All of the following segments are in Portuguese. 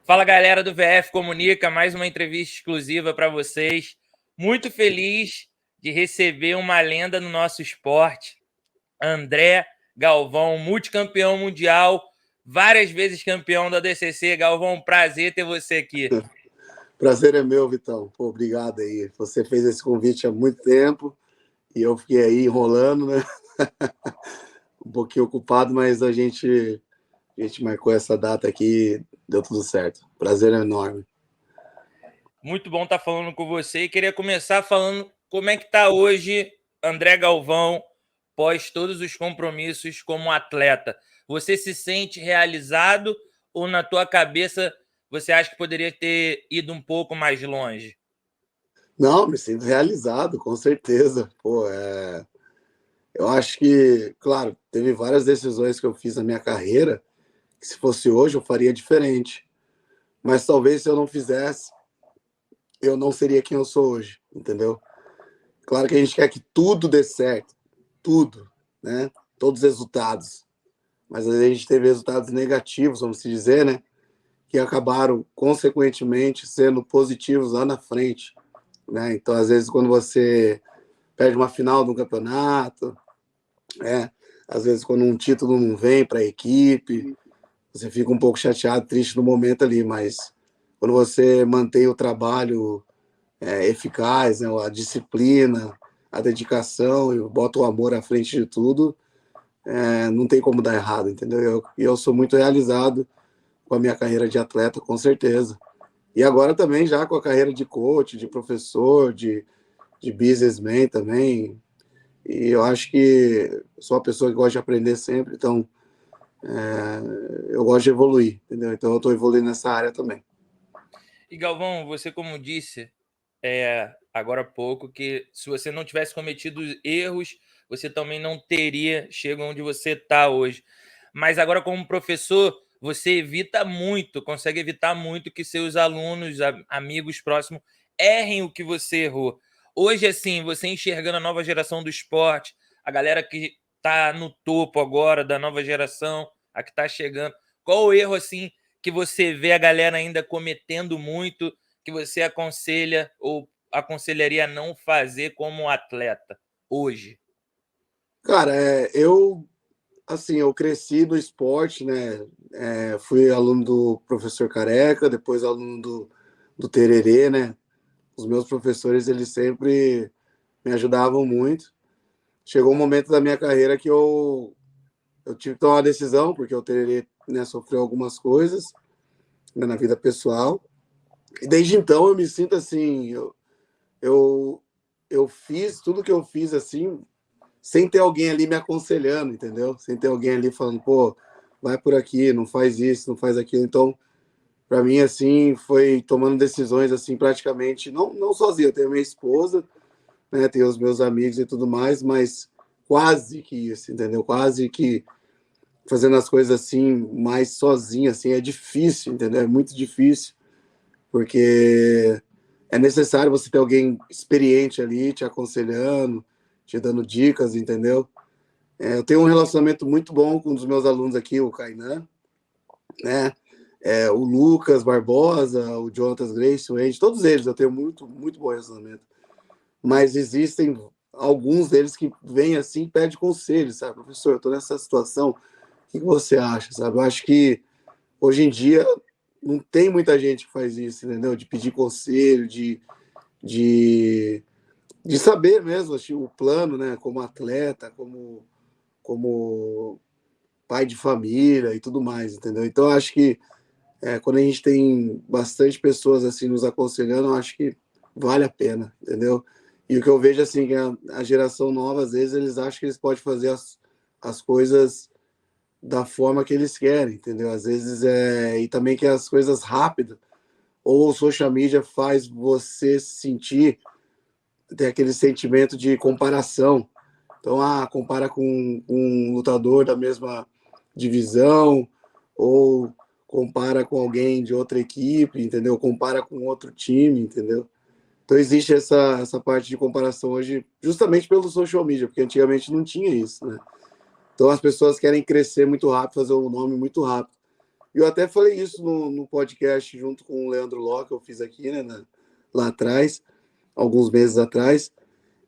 Fala, galera do VF Comunica, mais uma entrevista exclusiva para vocês. Muito feliz de receber uma lenda no nosso esporte, André Galvão, multicampeão mundial, várias vezes campeão da DCC. Galvão, prazer ter você aqui. Prazer é meu, Vitão. Pô, obrigado aí. Você fez esse convite há muito tempo e eu fiquei aí enrolando, né? Um pouquinho ocupado, mas a gente marcou essa data aqui, deu tudo certo. Prazer é enorme. Muito bom estar falando com você e queria começar falando como é que está hoje André Galvão, pós todos os compromissos como atleta. Você se sente realizado ou na tua cabeça você acha que poderia ter ido um pouco mais longe? Não, me sinto realizado, com certeza. Pô, eu acho que, claro, teve várias decisões que eu fiz na minha carreira que se fosse hoje eu faria diferente. Mas talvez se eu não fizesse, eu não seria quem eu sou hoje, entendeu? Claro que a gente quer que tudo dê certo, tudo, né? Todos os resultados. Mas a gente teve resultados negativos, vamos dizer, né? Que acabaram, consequentemente, sendo positivos lá na frente, né? Então, às vezes, quando você perde uma final de um campeonato, às vezes, quando um título não vem para a equipe, você fica um pouco chateado, triste no momento ali, mas quando você mantém o trabalho eficaz, né? A disciplina, a dedicação e bota o amor à frente de tudo, não tem como dar errado, entendeu? Eu sou muito realizado com a minha carreira de atleta, com certeza. E agora também já com a carreira de coach, de professor, de businessman também. E eu acho que sou uma pessoa que gosta de aprender sempre, então eu gosto de evoluir, entendeu? Então eu estou evoluindo nessa área também. E Galvão, você como disse agora há pouco, que se você não tivesse cometido erros, você também não teria chegado onde você está hoje. Mas agora, como professor, você consegue evitar muito que seus alunos, amigos próximos, errem o que você errou. Hoje, assim, você enxergando a nova geração do esporte, a galera que está no topo agora da nova geração, a que está chegando, qual o erro, assim, que você vê a galera ainda cometendo muito, que você aconselha ou aconselharia a não fazer como atleta hoje? Cara, eu cresci no esporte, né? Fui aluno do professor Careca, depois aluno do Tererê, né? Os meus professores, eles sempre me ajudavam muito. Chegou um momento da minha carreira que eu tive que tomar uma decisão, porque o Tererê, né, sofreu algumas coisas, né, na vida pessoal. E desde então eu me sinto assim, eu, eu fiz tudo que eu fiz assim, sem ter alguém ali me aconselhando, entendeu? Sem ter alguém ali falando, pô, vai por aqui, não faz isso, não faz aquilo. Então, para mim, assim, foi tomando decisões, assim, praticamente, não sozinho, eu tenho minha esposa, né, tenho os meus amigos e tudo mais, mas quase que isso, entendeu? Quase que fazendo as coisas assim, mais sozinho, assim, é difícil, entendeu? É muito difícil, porque é necessário você ter alguém experiente ali te aconselhando, te dando dicas, entendeu? Eu tenho um relacionamento muito bom com um dos meus alunos aqui, o Kainan, né? O Lucas Barbosa, o Jonathan Grace, o Andy, todos eles eu tenho muito, muito bom relacionamento. Mas existem alguns deles que vêm assim e pedem conselho, sabe? Professor, eu estou nessa situação, o que você acha, sabe? Eu acho que hoje em dia não tem muita gente que faz isso, entendeu? De pedir conselho, de, de saber mesmo assim, o plano, né? Como atleta, como pai de família e tudo mais, entendeu? Então, acho que quando a gente tem bastante pessoas assim nos aconselhando, eu acho que vale a pena, entendeu? E o que eu vejo assim, que a geração nova, às vezes, eles acham que eles podem fazer as coisas da forma que eles querem, entendeu? Às vezes e também que as coisas rápidas, ou o social media faz você sentir, ter aquele sentimento de comparação. Então, compara com um lutador da mesma divisão, ou compara com alguém de outra equipe, entendeu? Compara com outro time, entendeu? Então existe essa parte de comparação hoje, justamente pelo social media, porque antigamente não tinha isso, né? Então as pessoas querem crescer muito rápido, fazer um nome muito rápido. Eu até falei isso no podcast junto com o Leandro Ló, que eu fiz aqui, né, lá atrás, alguns meses atrás,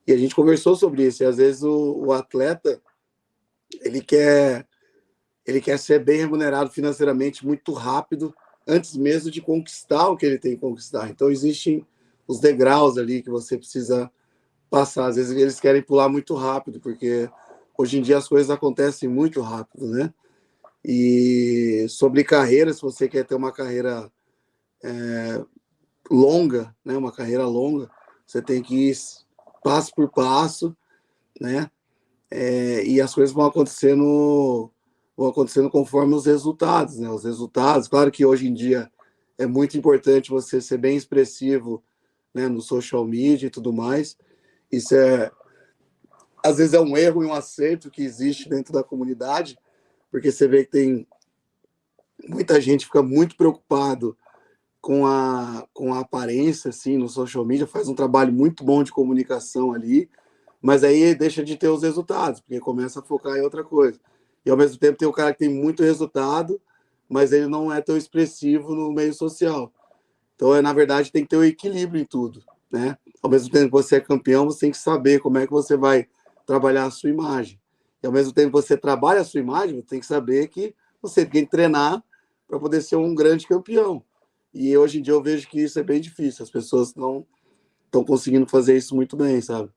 e a gente conversou sobre isso. E às vezes o atleta ele quer, ele quer ser bem remunerado financeiramente muito rápido, antes mesmo de conquistar o que ele tem que conquistar. Então, existem os degraus ali que você precisa passar. Às vezes eles querem pular muito rápido, porque hoje em dia as coisas acontecem muito rápido, né? E sobre carreira, se você quer ter uma carreira longa, né? Uma carreira longa, você tem que ir passo por passo, né? E as coisas vão acontecendo conforme os resultados, né? Os resultados, claro que hoje em dia é muito importante você ser bem expressivo, né, no social media e tudo mais. Isso às vezes é um erro e um acerto que existe dentro da comunidade, porque você vê que tem muita gente que fica muito preocupado com a aparência, assim, no social media, faz um trabalho muito bom de comunicação ali, mas aí deixa de ter os resultados, porque começa a focar em outra coisa. E ao mesmo tempo tem o cara que tem muito resultado, mas ele não é tão expressivo no meio social. Então, na verdade, tem que ter o equilíbrio em tudo, né? Ao mesmo tempo que você é campeão, você tem que saber como é que você vai trabalhar a sua imagem. E ao mesmo tempo que você trabalha a sua imagem, você tem que saber que você tem que treinar para poder ser um grande campeão. E hoje em dia eu vejo que isso é bem difícil. As pessoas não estão conseguindo fazer isso muito bem, sabe?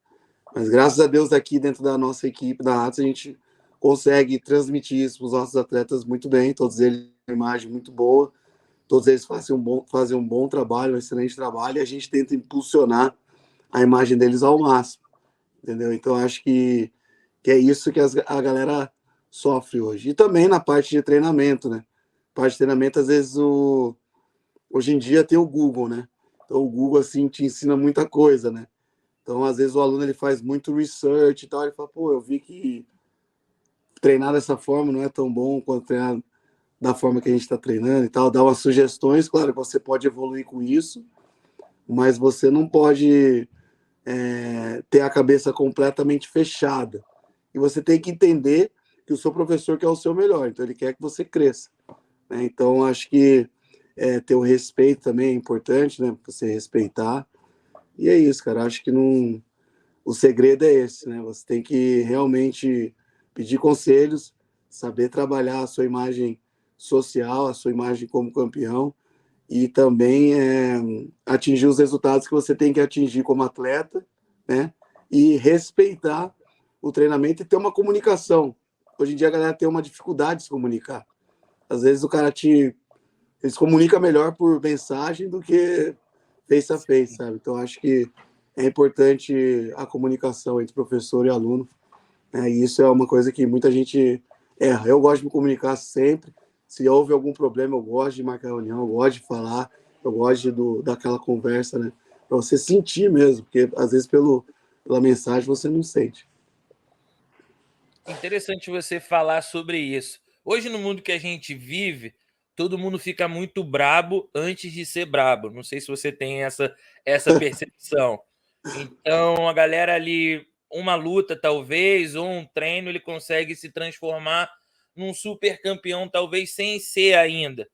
Mas graças a Deus aqui dentro da nossa equipe da Atos a gente consegue transmitir isso para os nossos atletas muito bem. Todos eles têm uma imagem muito boa, todos eles fazem um bom trabalho, um excelente trabalho, e a gente tenta impulsionar a imagem deles ao máximo, entendeu? Então acho que é isso que a galera sofre hoje. E também na parte de treinamento, né? Parte de treinamento, às vezes, hoje em dia tem o Google, né? Então o Google, assim, te ensina muita coisa, né? Então, às vezes, o aluno ele faz muito research e tal, ele fala, pô, eu vi que treinar dessa forma não é tão bom quanto treinar da forma que a gente está treinando e tal, dá umas sugestões, claro que você pode evoluir com isso, mas você não pode ter a cabeça completamente fechada. E você tem que entender que o seu professor quer o seu melhor, então ele quer que você cresça, né? Então, acho que ter o respeito também é importante, né? Você respeitar. E é isso, cara. Acho que não. O segredo é esse, né? Você tem que realmente pedir conselhos, saber trabalhar a sua imagem social, a sua imagem como campeão e também atingir os resultados que você tem que atingir como atleta, né? E respeitar o treinamento e ter uma comunicação. Hoje em dia a galera tem uma dificuldade de se comunicar. Às vezes o cara ele se comunica melhor por mensagem do que face a face, sabe? Então acho que é importante a comunicação entre professor e aluno, né? E isso é uma coisa que muita gente erra. Eu gosto de me comunicar sempre. Se houve algum problema, eu gosto de marcar reunião, eu gosto de falar, eu gosto daquela conversa, né? Para você sentir mesmo, porque às vezes pela mensagem você não sente. Interessante você falar sobre isso. Hoje, no mundo que a gente vive, todo mundo fica muito brabo antes de ser brabo. Não sei se você tem essa percepção. Então, a galera ali, uma luta talvez, ou um treino, ele consegue se transformar num super campeão, talvez sem ser ainda.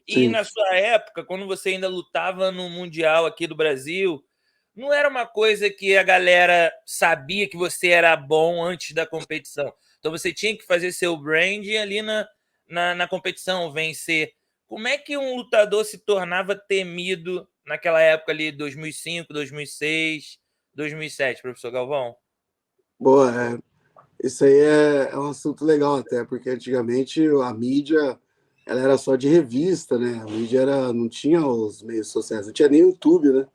E Sim. na sua época, quando você ainda lutava no Mundial aqui do Brasil, não era uma coisa que a galera sabia que você era bom antes da competição. Então você tinha que fazer seu brand ali na competição, vencer. Como é que um lutador se tornava temido naquela época ali, 2005, 2006, 2007, professor Galvão? Boa, isso aí é um assunto legal até, porque antigamente a mídia ela era só de revista, né? A mídia não tinha os meios sociais, não tinha nem YouTube, né?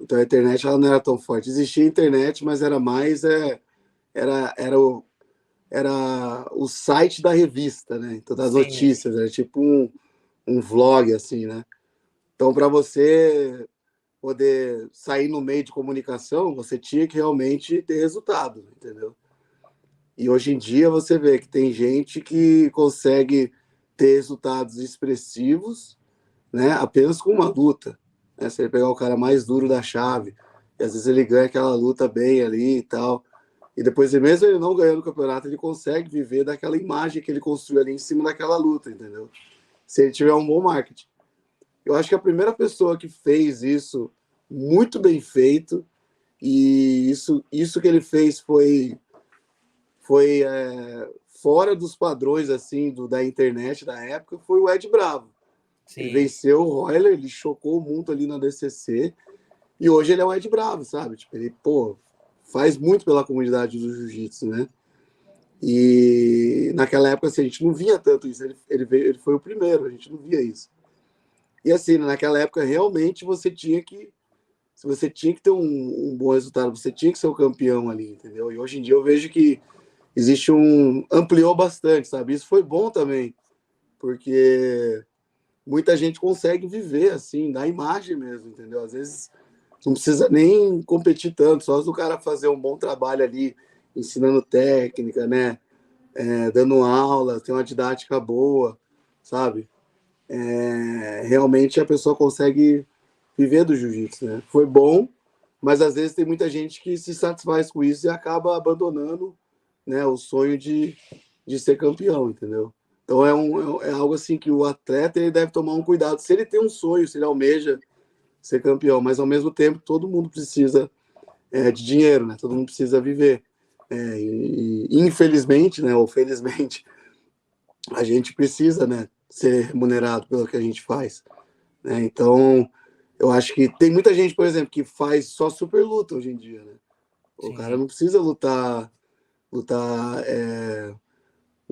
Então a internet ela não era tão forte. Existia internet, mas era mais era era o site da revista, né? Então das Sim, notícias, era tipo um vlog assim, né? Então para você poder sair no meio de comunicação, você tinha que realmente ter resultado, entendeu? E hoje em dia você vê que tem gente que consegue ter resultados expressivos, né, apenas com uma luta. Né? Se ele pegar o cara mais duro da chave, e às vezes ele ganha aquela luta bem ali e tal, e depois, mesmo ele não ganhando o campeonato, ele consegue viver daquela imagem que ele construiu ali em cima daquela luta, entendeu? se ele tiver um bom marketing. Eu acho que a primeira pessoa que fez isso muito bem feito, e isso que ele fez foi fora dos padrões assim da internet da época, foi o Ed Bravo. Ele Sim. venceu o Royler, ele chocou o mundo ali na DCC, e hoje ele é o Ed Bravo, sabe? Tipo, ele, pô, faz muito pela comunidade do jiu-jitsu, né? E naquela época assim, a gente não via tanto isso. Ele foi o primeiro, a gente não via isso. E assim, naquela época realmente você tinha que ter um bom resultado, você tinha que ser o campeão ali, entendeu? E hoje em dia eu vejo que existe ampliou bastante, sabe? Isso foi bom também, porque muita gente consegue viver assim, da imagem mesmo, entendeu? Às vezes não precisa nem competir tanto, só do cara fazer um bom trabalho ali, ensinando técnica, né? Dando aula, tem uma didática boa, sabe? Realmente a pessoa consegue viver do jiu-jitsu, né? Foi bom, mas às vezes tem muita gente que se satisfaz com isso e acaba abandonando, né, o sonho de ser campeão, entendeu? Então é algo assim que o atleta ele deve tomar um cuidado. Se ele tem um sonho, se ele almeja ser campeão, mas ao mesmo tempo todo mundo precisa de dinheiro, né? Todo mundo precisa viver. E infelizmente, né, ou felizmente, a gente precisa, né, ser remunerado pelo que a gente faz, né? Então, eu acho que tem muita gente, por exemplo, que faz só super luta hoje em dia, né? O cara Sim. não precisa lutar o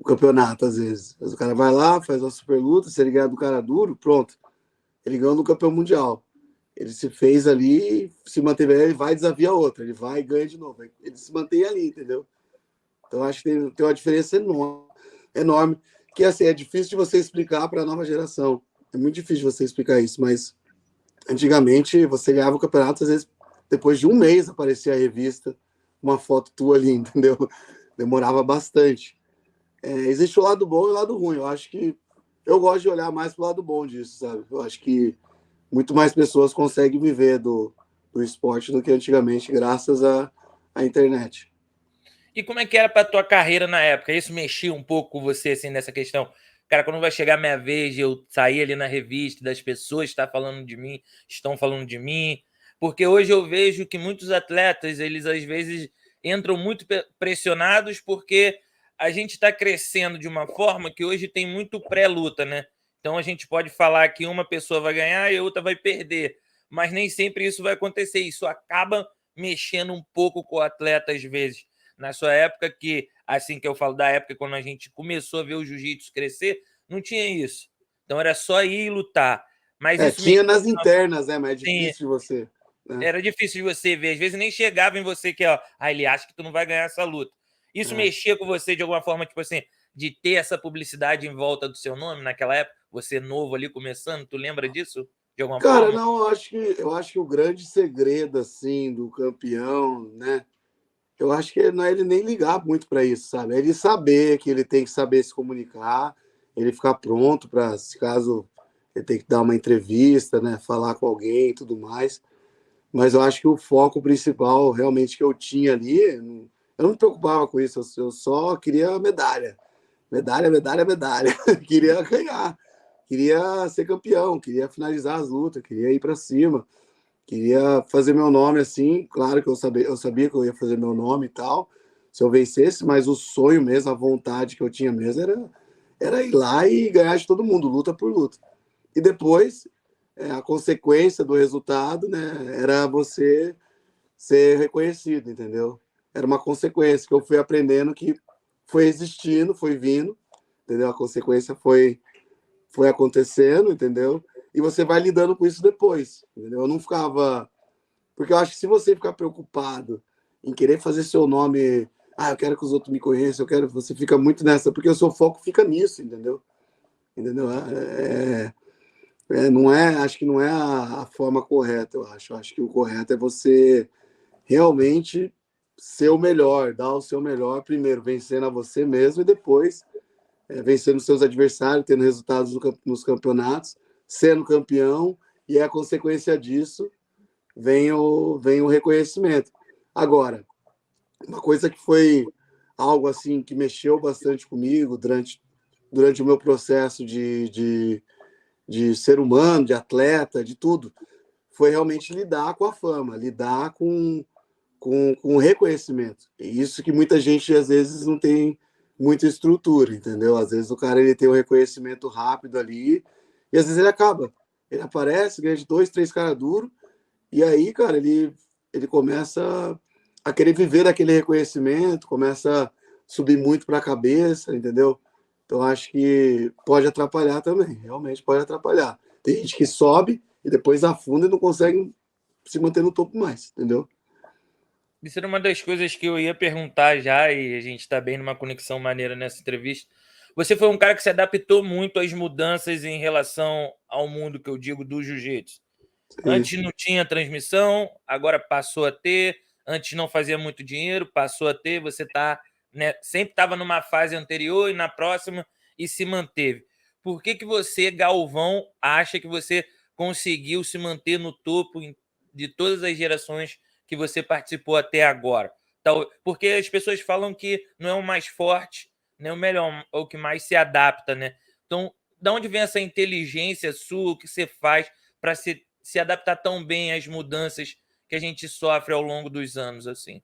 campeonato às vezes. O cara vai lá, faz uma super luta, se ele ganhar do cara duro, pronto. Ele ganhou no campeão mundial. Ele se fez ali, se manteve ali, ele vai desafiar outra, ele vai e ganha de novo. Ele se mantém ali, entendeu? Então acho que tem uma diferença enorme, enorme, que assim, é difícil de você explicar para a nova geração. É muito difícil de você explicar isso, mas antigamente você ganhava o campeonato, às vezes depois de um mês aparecia a revista, uma foto tua ali, entendeu? Demorava bastante. Existe o lado bom e o lado ruim. Eu acho que eu gosto de olhar mais pro lado bom disso, sabe? Eu acho que muito mais pessoas conseguem viver do esporte do que antigamente, graças à internet. E como é que era para tua carreira na época? Isso mexia um pouco com você, assim, nessa questão? Cara, quando vai chegar a minha vez de eu sair ali na revista, das pessoas estar falando de mim, estão falando de mim. Porque hoje eu vejo que muitos atletas, eles às vezes entram muito pressionados porque a gente está crescendo de uma forma que hoje tem muito pré-luta, né? Então a gente pode falar que uma pessoa vai ganhar e a outra vai perder. Mas nem sempre isso vai acontecer. Isso acaba mexendo um pouco com o atleta às vezes. Na sua época, que assim que eu falo da época quando a gente começou a ver o jiu-jitsu crescer, não tinha isso. Então era só ir e lutar. Mas isso Tinha nas internas, né? Mas é assim, difícil de você. Né? era difícil de você ver. Às vezes nem chegava em você que, ó, ele acha que tu não vai ganhar essa luta. Isso É. mexia com você de alguma forma, tipo assim, de ter essa publicidade em volta do seu nome naquela época? Você novo ali começando, tu lembra disso de alguma Cara, forma? não, eu acho que o grande segredo, assim, do campeão, né? Eu acho que não é ele nem ligar muito para isso, sabe? É ele saber que ele tem que saber se comunicar, ele ficar pronto para, se caso ele tem que dar uma entrevista, né? Falar com alguém e tudo mais. Mas eu acho que o foco principal realmente que eu tinha ali, eu não me preocupava com isso, eu só queria medalha. Medalha, medalha, medalha. Queria ganhar, queria ser campeão, queria finalizar as lutas, queria ir para cima, queria fazer meu nome assim. Claro que eu sabia que eu ia fazer meu nome e tal, se eu vencesse, mas o sonho mesmo, a vontade que eu tinha mesmo era ir lá e ganhar de todo mundo, luta por luta. E depois, a consequência do resultado, né, era você ser reconhecido, entendeu? Era uma consequência que eu fui aprendendo que foi existindo, foi vindo, entendeu? A consequência foi acontecendo, entendeu? E você vai lidando com isso depois, entendeu? Eu não ficava. Porque eu acho que se você ficar preocupado em querer fazer seu nome, eu quero que os outros me conheçam, eu quero. Você fica muito nessa, porque o seu foco fica nisso, entendeu? Entendeu? Não é, acho que não é a forma correta, eu acho. Eu acho que o correto é você realmente ser o melhor, dar o seu melhor primeiro, vencendo a você mesmo e depois vencendo seus adversários, tendo resultados nos campeonatos, sendo campeão, e a consequência disso vem o reconhecimento. Agora, uma coisa que foi algo assim que mexeu bastante comigo durante durante o meu processo de ser humano, de atleta, de tudo, foi realmente lidar com a fama, lidar com o reconhecimento. E isso que muita gente, às vezes, não tem muita estrutura, entendeu? Às vezes o cara ele tem um reconhecimento rápido ali, e às vezes ele acaba. Ele aparece, ganha de 2, 3 caras duros, e aí, cara, ele começa a querer viver daquele reconhecimento, começa a subir muito para a cabeça, entendeu? Então acho que pode atrapalhar também, realmente pode atrapalhar. Tem gente que sobe e depois afunda e não consegue se manter no topo mais, entendeu? Isso era uma das coisas que eu ia perguntar já, e a gente está bem numa conexão maneira nessa entrevista. Você foi um cara que se adaptou muito às mudanças em relação ao mundo que eu digo do jiu-jitsu. Sim. Antes não tinha transmissão, agora passou a ter. Antes não fazia muito dinheiro, passou a ter. Você tá, né, sempre estava numa fase anterior e na próxima e se manteve. Por que você, Galvão, acha que você conseguiu se manter no topo de todas as gerações que você participou até agora? Porque as pessoas falam que não é o mais forte, nem o melhor, é o que mais se adapta, né? Então, de onde vem essa inteligência sua, o que você faz para se adaptar tão bem às mudanças que a gente sofre ao longo dos anos, assim?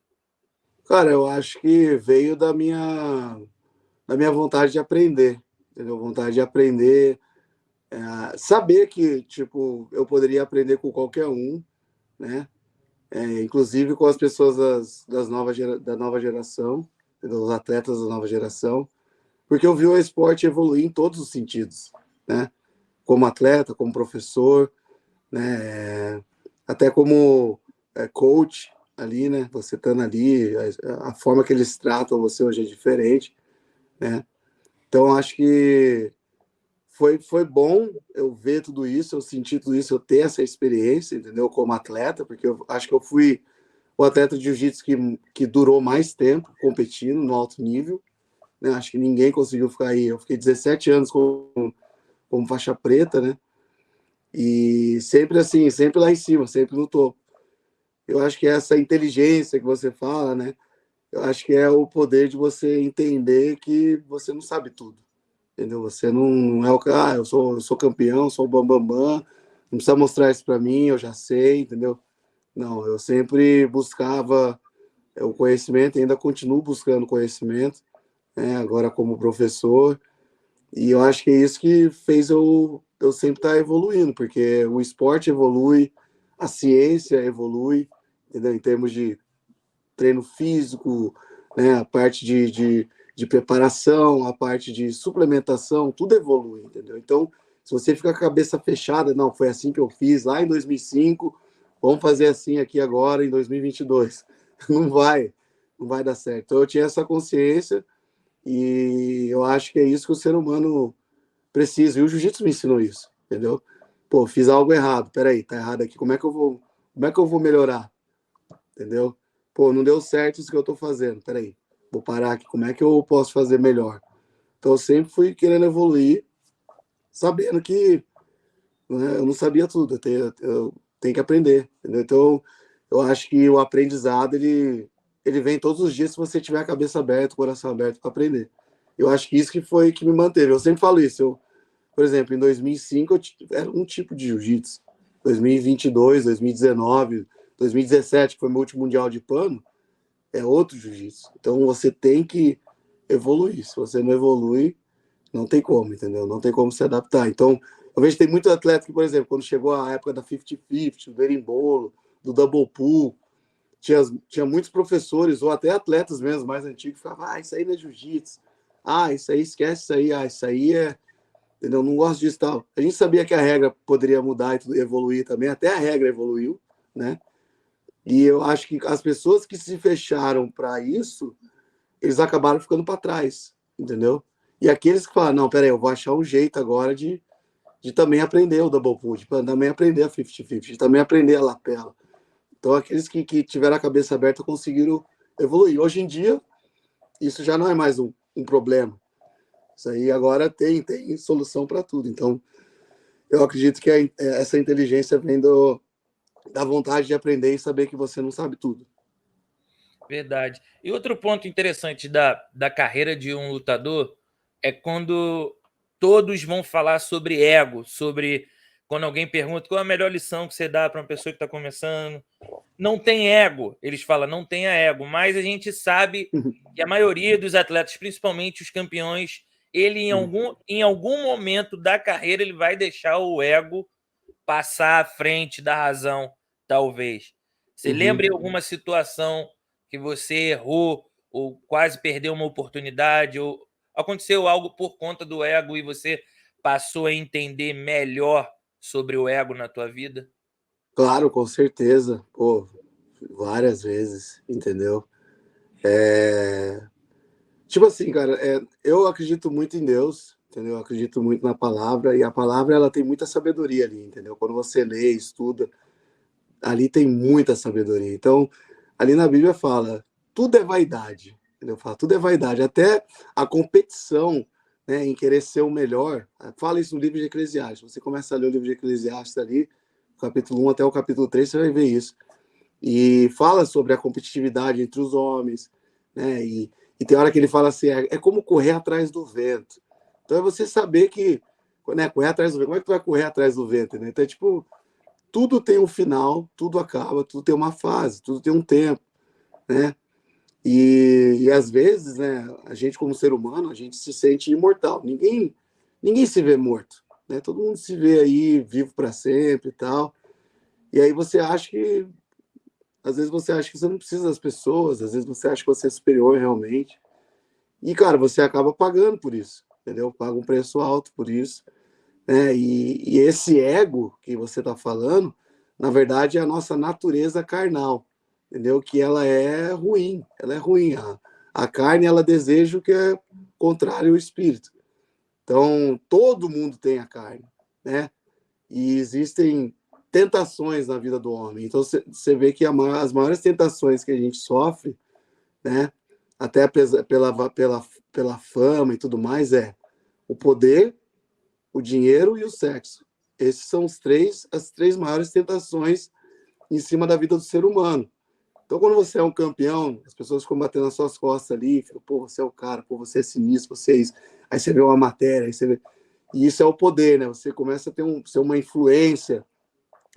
Cara, eu acho que veio da minha vontade de aprender, entendeu? Vontade de aprender, saber que, tipo, eu poderia aprender com qualquer um, né? Inclusive com as pessoas da nova geração, entendeu? Os atletas da nova geração, porque eu vi o esporte evoluir em todos os sentidos, né? Como atleta, como professor, né? Até como coach ali, né? Você estando ali, a forma que eles tratam você hoje é diferente, né? Então acho que foi bom eu ver tudo isso, eu sentir tudo isso, eu ter essa experiência, entendeu? Como atleta, porque eu acho que eu fui o atleta de jiu-jitsu que durou mais tempo competindo no alto nível, né? Acho que ninguém conseguiu ficar aí. Eu fiquei 17 anos como faixa preta, né? E sempre assim, sempre lá em cima, sempre no topo. Eu acho que essa inteligência que você fala, né? Eu acho que é o poder de você entender que você não sabe tudo, entendeu? Você não é o cara, eu sou campeão, sou o bambambam, bam, bam, não precisa mostrar isso para mim, eu já sei, entendeu? Não, eu sempre buscava o conhecimento, ainda continuo buscando conhecimento, né? Agora como professor, e eu acho que é isso que fez eu sempre estar evoluindo, porque o esporte evolui, a ciência evolui, entendeu? Em termos de treino físico, né? A parte de preparação, a parte de suplementação, tudo evolui, entendeu? Então, se você fica com a cabeça fechada, não, foi assim que eu fiz lá em 2005, vamos fazer assim aqui agora em 2022. Não vai, não vai dar certo. Então, eu tinha essa consciência e eu acho que é isso que o ser humano precisa. E o jiu-jitsu me ensinou isso, entendeu? Pô, fiz algo errado, peraí, tá errado aqui, como é que eu vou melhorar, entendeu? Pô, não deu certo isso que eu tô fazendo, peraí, vou parar aqui, como é que eu posso fazer melhor? Então eu sempre fui querendo evoluir, sabendo que, né, eu não sabia tudo, eu tenho que aprender, entendeu? Então eu acho que o aprendizado, ele vem todos os dias se você tiver a cabeça aberta, o coração aberto para aprender. Eu acho que isso que foi que me manteve. Eu sempre falo isso. Por exemplo, em 2005 era um tipo de jiu-jitsu. 2022, 2019, 2017, que foi meu último mundial de pano, é outro jiu-jitsu. Então você tem que evoluir. Se você não evolui, não tem como, entendeu? Não tem como se adaptar. Então, eu vejo que tem muito atleta que, por exemplo, quando chegou a época da 50-50, do berimbolo, do double pull, tinha muitos professores, ou até atletas mesmo, mais antigos, que falavam, isso aí não é jiu-jitsu. Isso aí, esquece isso aí. Isso aí é, entendeu? Não gosto disso e tal. A gente sabia que a regra poderia mudar e evoluir também, até a regra evoluiu, né? E eu acho que as pessoas que se fecharam para isso, eles acabaram ficando para trás, entendeu? E aqueles que falam, não, peraí, eu vou achar um jeito agora de também aprender o double pull, de também aprender a 50-50, de também aprender a lapela. Então, aqueles que tiveram a cabeça aberta conseguiram evoluir. Hoje em dia, isso já não é mais um problema. Isso aí agora tem solução para tudo. Então, eu acredito que essa inteligência vem da vontade de aprender e saber que você não sabe tudo. Verdade. E outro ponto interessante da carreira de um lutador é quando todos vão falar sobre ego, sobre quando alguém pergunta qual é a melhor lição que você dá para uma pessoa que está começando. Não tem ego, eles falam, não tenha ego, mas a gente sabe que a maioria dos atletas, principalmente os campeões, ele em algum momento da carreira ele vai deixar o ego passar à frente da razão, talvez. Você lembra de alguma situação que você errou ou quase perdeu uma oportunidade ou aconteceu algo por conta do ego e você passou a entender melhor sobre o ego na tua vida? Claro, com certeza. Pô, várias vezes, entendeu? Tipo assim, cara, eu acredito muito em Deus, entendeu? Eu acredito muito na palavra, e a palavra ela tem muita sabedoria ali, entendeu? Quando você lê, estuda, ali tem muita sabedoria. Então, ali na Bíblia fala, tudo é vaidade, entendeu? Fala, tudo é vaidade, até a competição, né, em querer ser o melhor. Fala isso no livro de Eclesiastes. Você começa a ler o livro de Eclesiastes ali, capítulo 1 até o capítulo 3, você vai ver isso. E fala sobre a competitividade entre os homens, né? E tem hora que ele fala assim, é como correr atrás do vento. Então é você saber que, né, correr atrás do vento, como é que tu vai correr atrás do vento, né? Então é tipo, tudo tem um final, tudo acaba, tudo tem uma fase, tudo tem um tempo, né? E às vezes, né, a gente como ser humano, a gente se sente imortal. Ninguém se vê morto, né? Todo mundo se vê aí vivo para sempre e tal. E aí você acha que às vezes você acha que você não precisa das pessoas, às vezes você acha que você é superior realmente. E, cara, você acaba pagando por isso, entendeu? Paga um preço alto por isso, né? E esse ego que você está falando, na verdade, é a nossa natureza carnal, entendeu? Que ela é ruim, ela é ruim. A carne, ela deseja o que é contrário ao espírito. Então, todo mundo tem a carne, né? E existem tentações na vida do homem. Então, você vê que as maiores tentações que a gente sofre, né? Até pela fama e tudo mais, é o poder, o dinheiro e o sexo. Esses são as três maiores tentações em cima da vida do ser humano. Então, quando você é um campeão, as pessoas ficam batendo nas suas costas ali, ficam, pô, você é o cara, pô, você é sinistro, você é isso. Aí você vê uma matéria, aí você vê... E isso é o poder, né? Você começa a ser uma influência.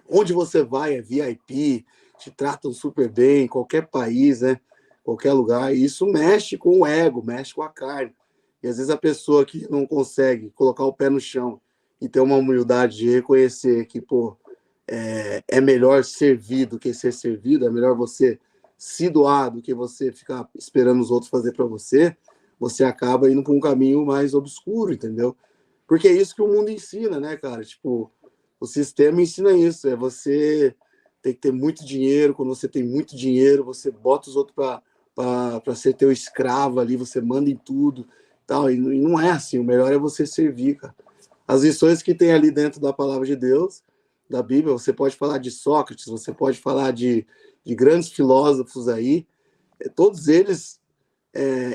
Onde você vai é VIP, te tratam super bem, em qualquer país, né? Qualquer lugar. E isso mexe com o ego, mexe com a carne. E às vezes a pessoa que não consegue colocar o pé no chão e ter uma humildade de reconhecer que, pô, é melhor servir do que ser servido, é melhor você se doar do que você ficar esperando os outros fazer para você, você acaba indo para um caminho mais obscuro, entendeu? Porque é isso que o mundo ensina, né, cara? Tipo, o sistema ensina isso, é você tem que ter muito dinheiro, quando você tem muito dinheiro, você bota os outros para ser teu escravo ali, você manda em tudo, tal, e não é assim, o melhor é você servir, cara. As lições que tem ali dentro da palavra de Deus, da Bíblia, você pode falar de Sócrates, você pode falar de grandes filósofos aí, todos eles,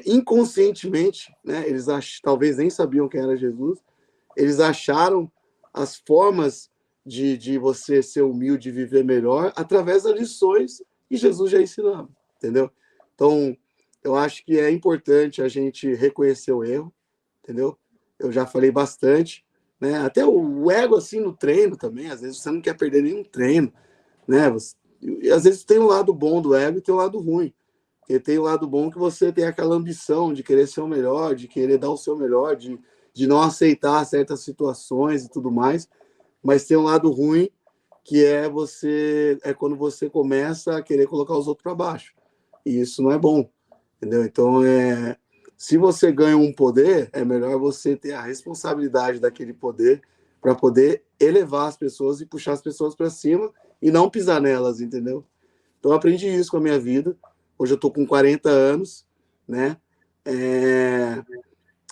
inconscientemente, né, eles talvez nem sabiam quem era Jesus, eles acharam as formas de você ser humilde e viver melhor através das lições que Jesus já ensinava, entendeu? Então, eu acho que é importante a gente reconhecer o erro, entendeu? Eu já falei bastante, né? Até o ego, assim, no treino também, às vezes você não quer perder nenhum treino, né? E às vezes tem um lado bom do ego e tem um lado ruim. Porque tem o lado bom que você tem aquela ambição de querer ser o melhor, de querer dar o seu melhor, de não aceitar certas situações e tudo mais, mas tem um lado ruim que é quando você começa a querer colocar os outros para baixo. E isso não é bom, entendeu? Então, se você ganha um poder, é melhor você ter a responsabilidade daquele poder para poder elevar as pessoas e puxar as pessoas para cima e não pisar nelas, entendeu? Então, eu aprendi isso com a minha vida. Hoje eu estou com 40 anos, né?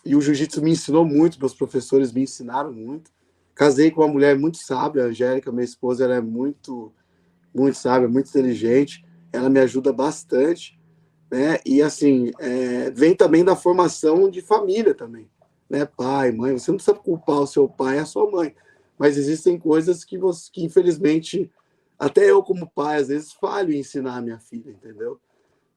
E o jiu-jitsu me ensinou muito, meus professores me ensinaram muito. Casei com uma mulher muito sábia, a Angélica, minha esposa, ela é muito sábia, muito inteligente. Ela me ajuda bastante, né? E assim, vem também da formação de família também, né? Pai, mãe, você não precisa culpar o seu pai e a sua mãe, mas existem coisas que infelizmente até eu como pai às vezes falho em ensinar a minha filha, entendeu?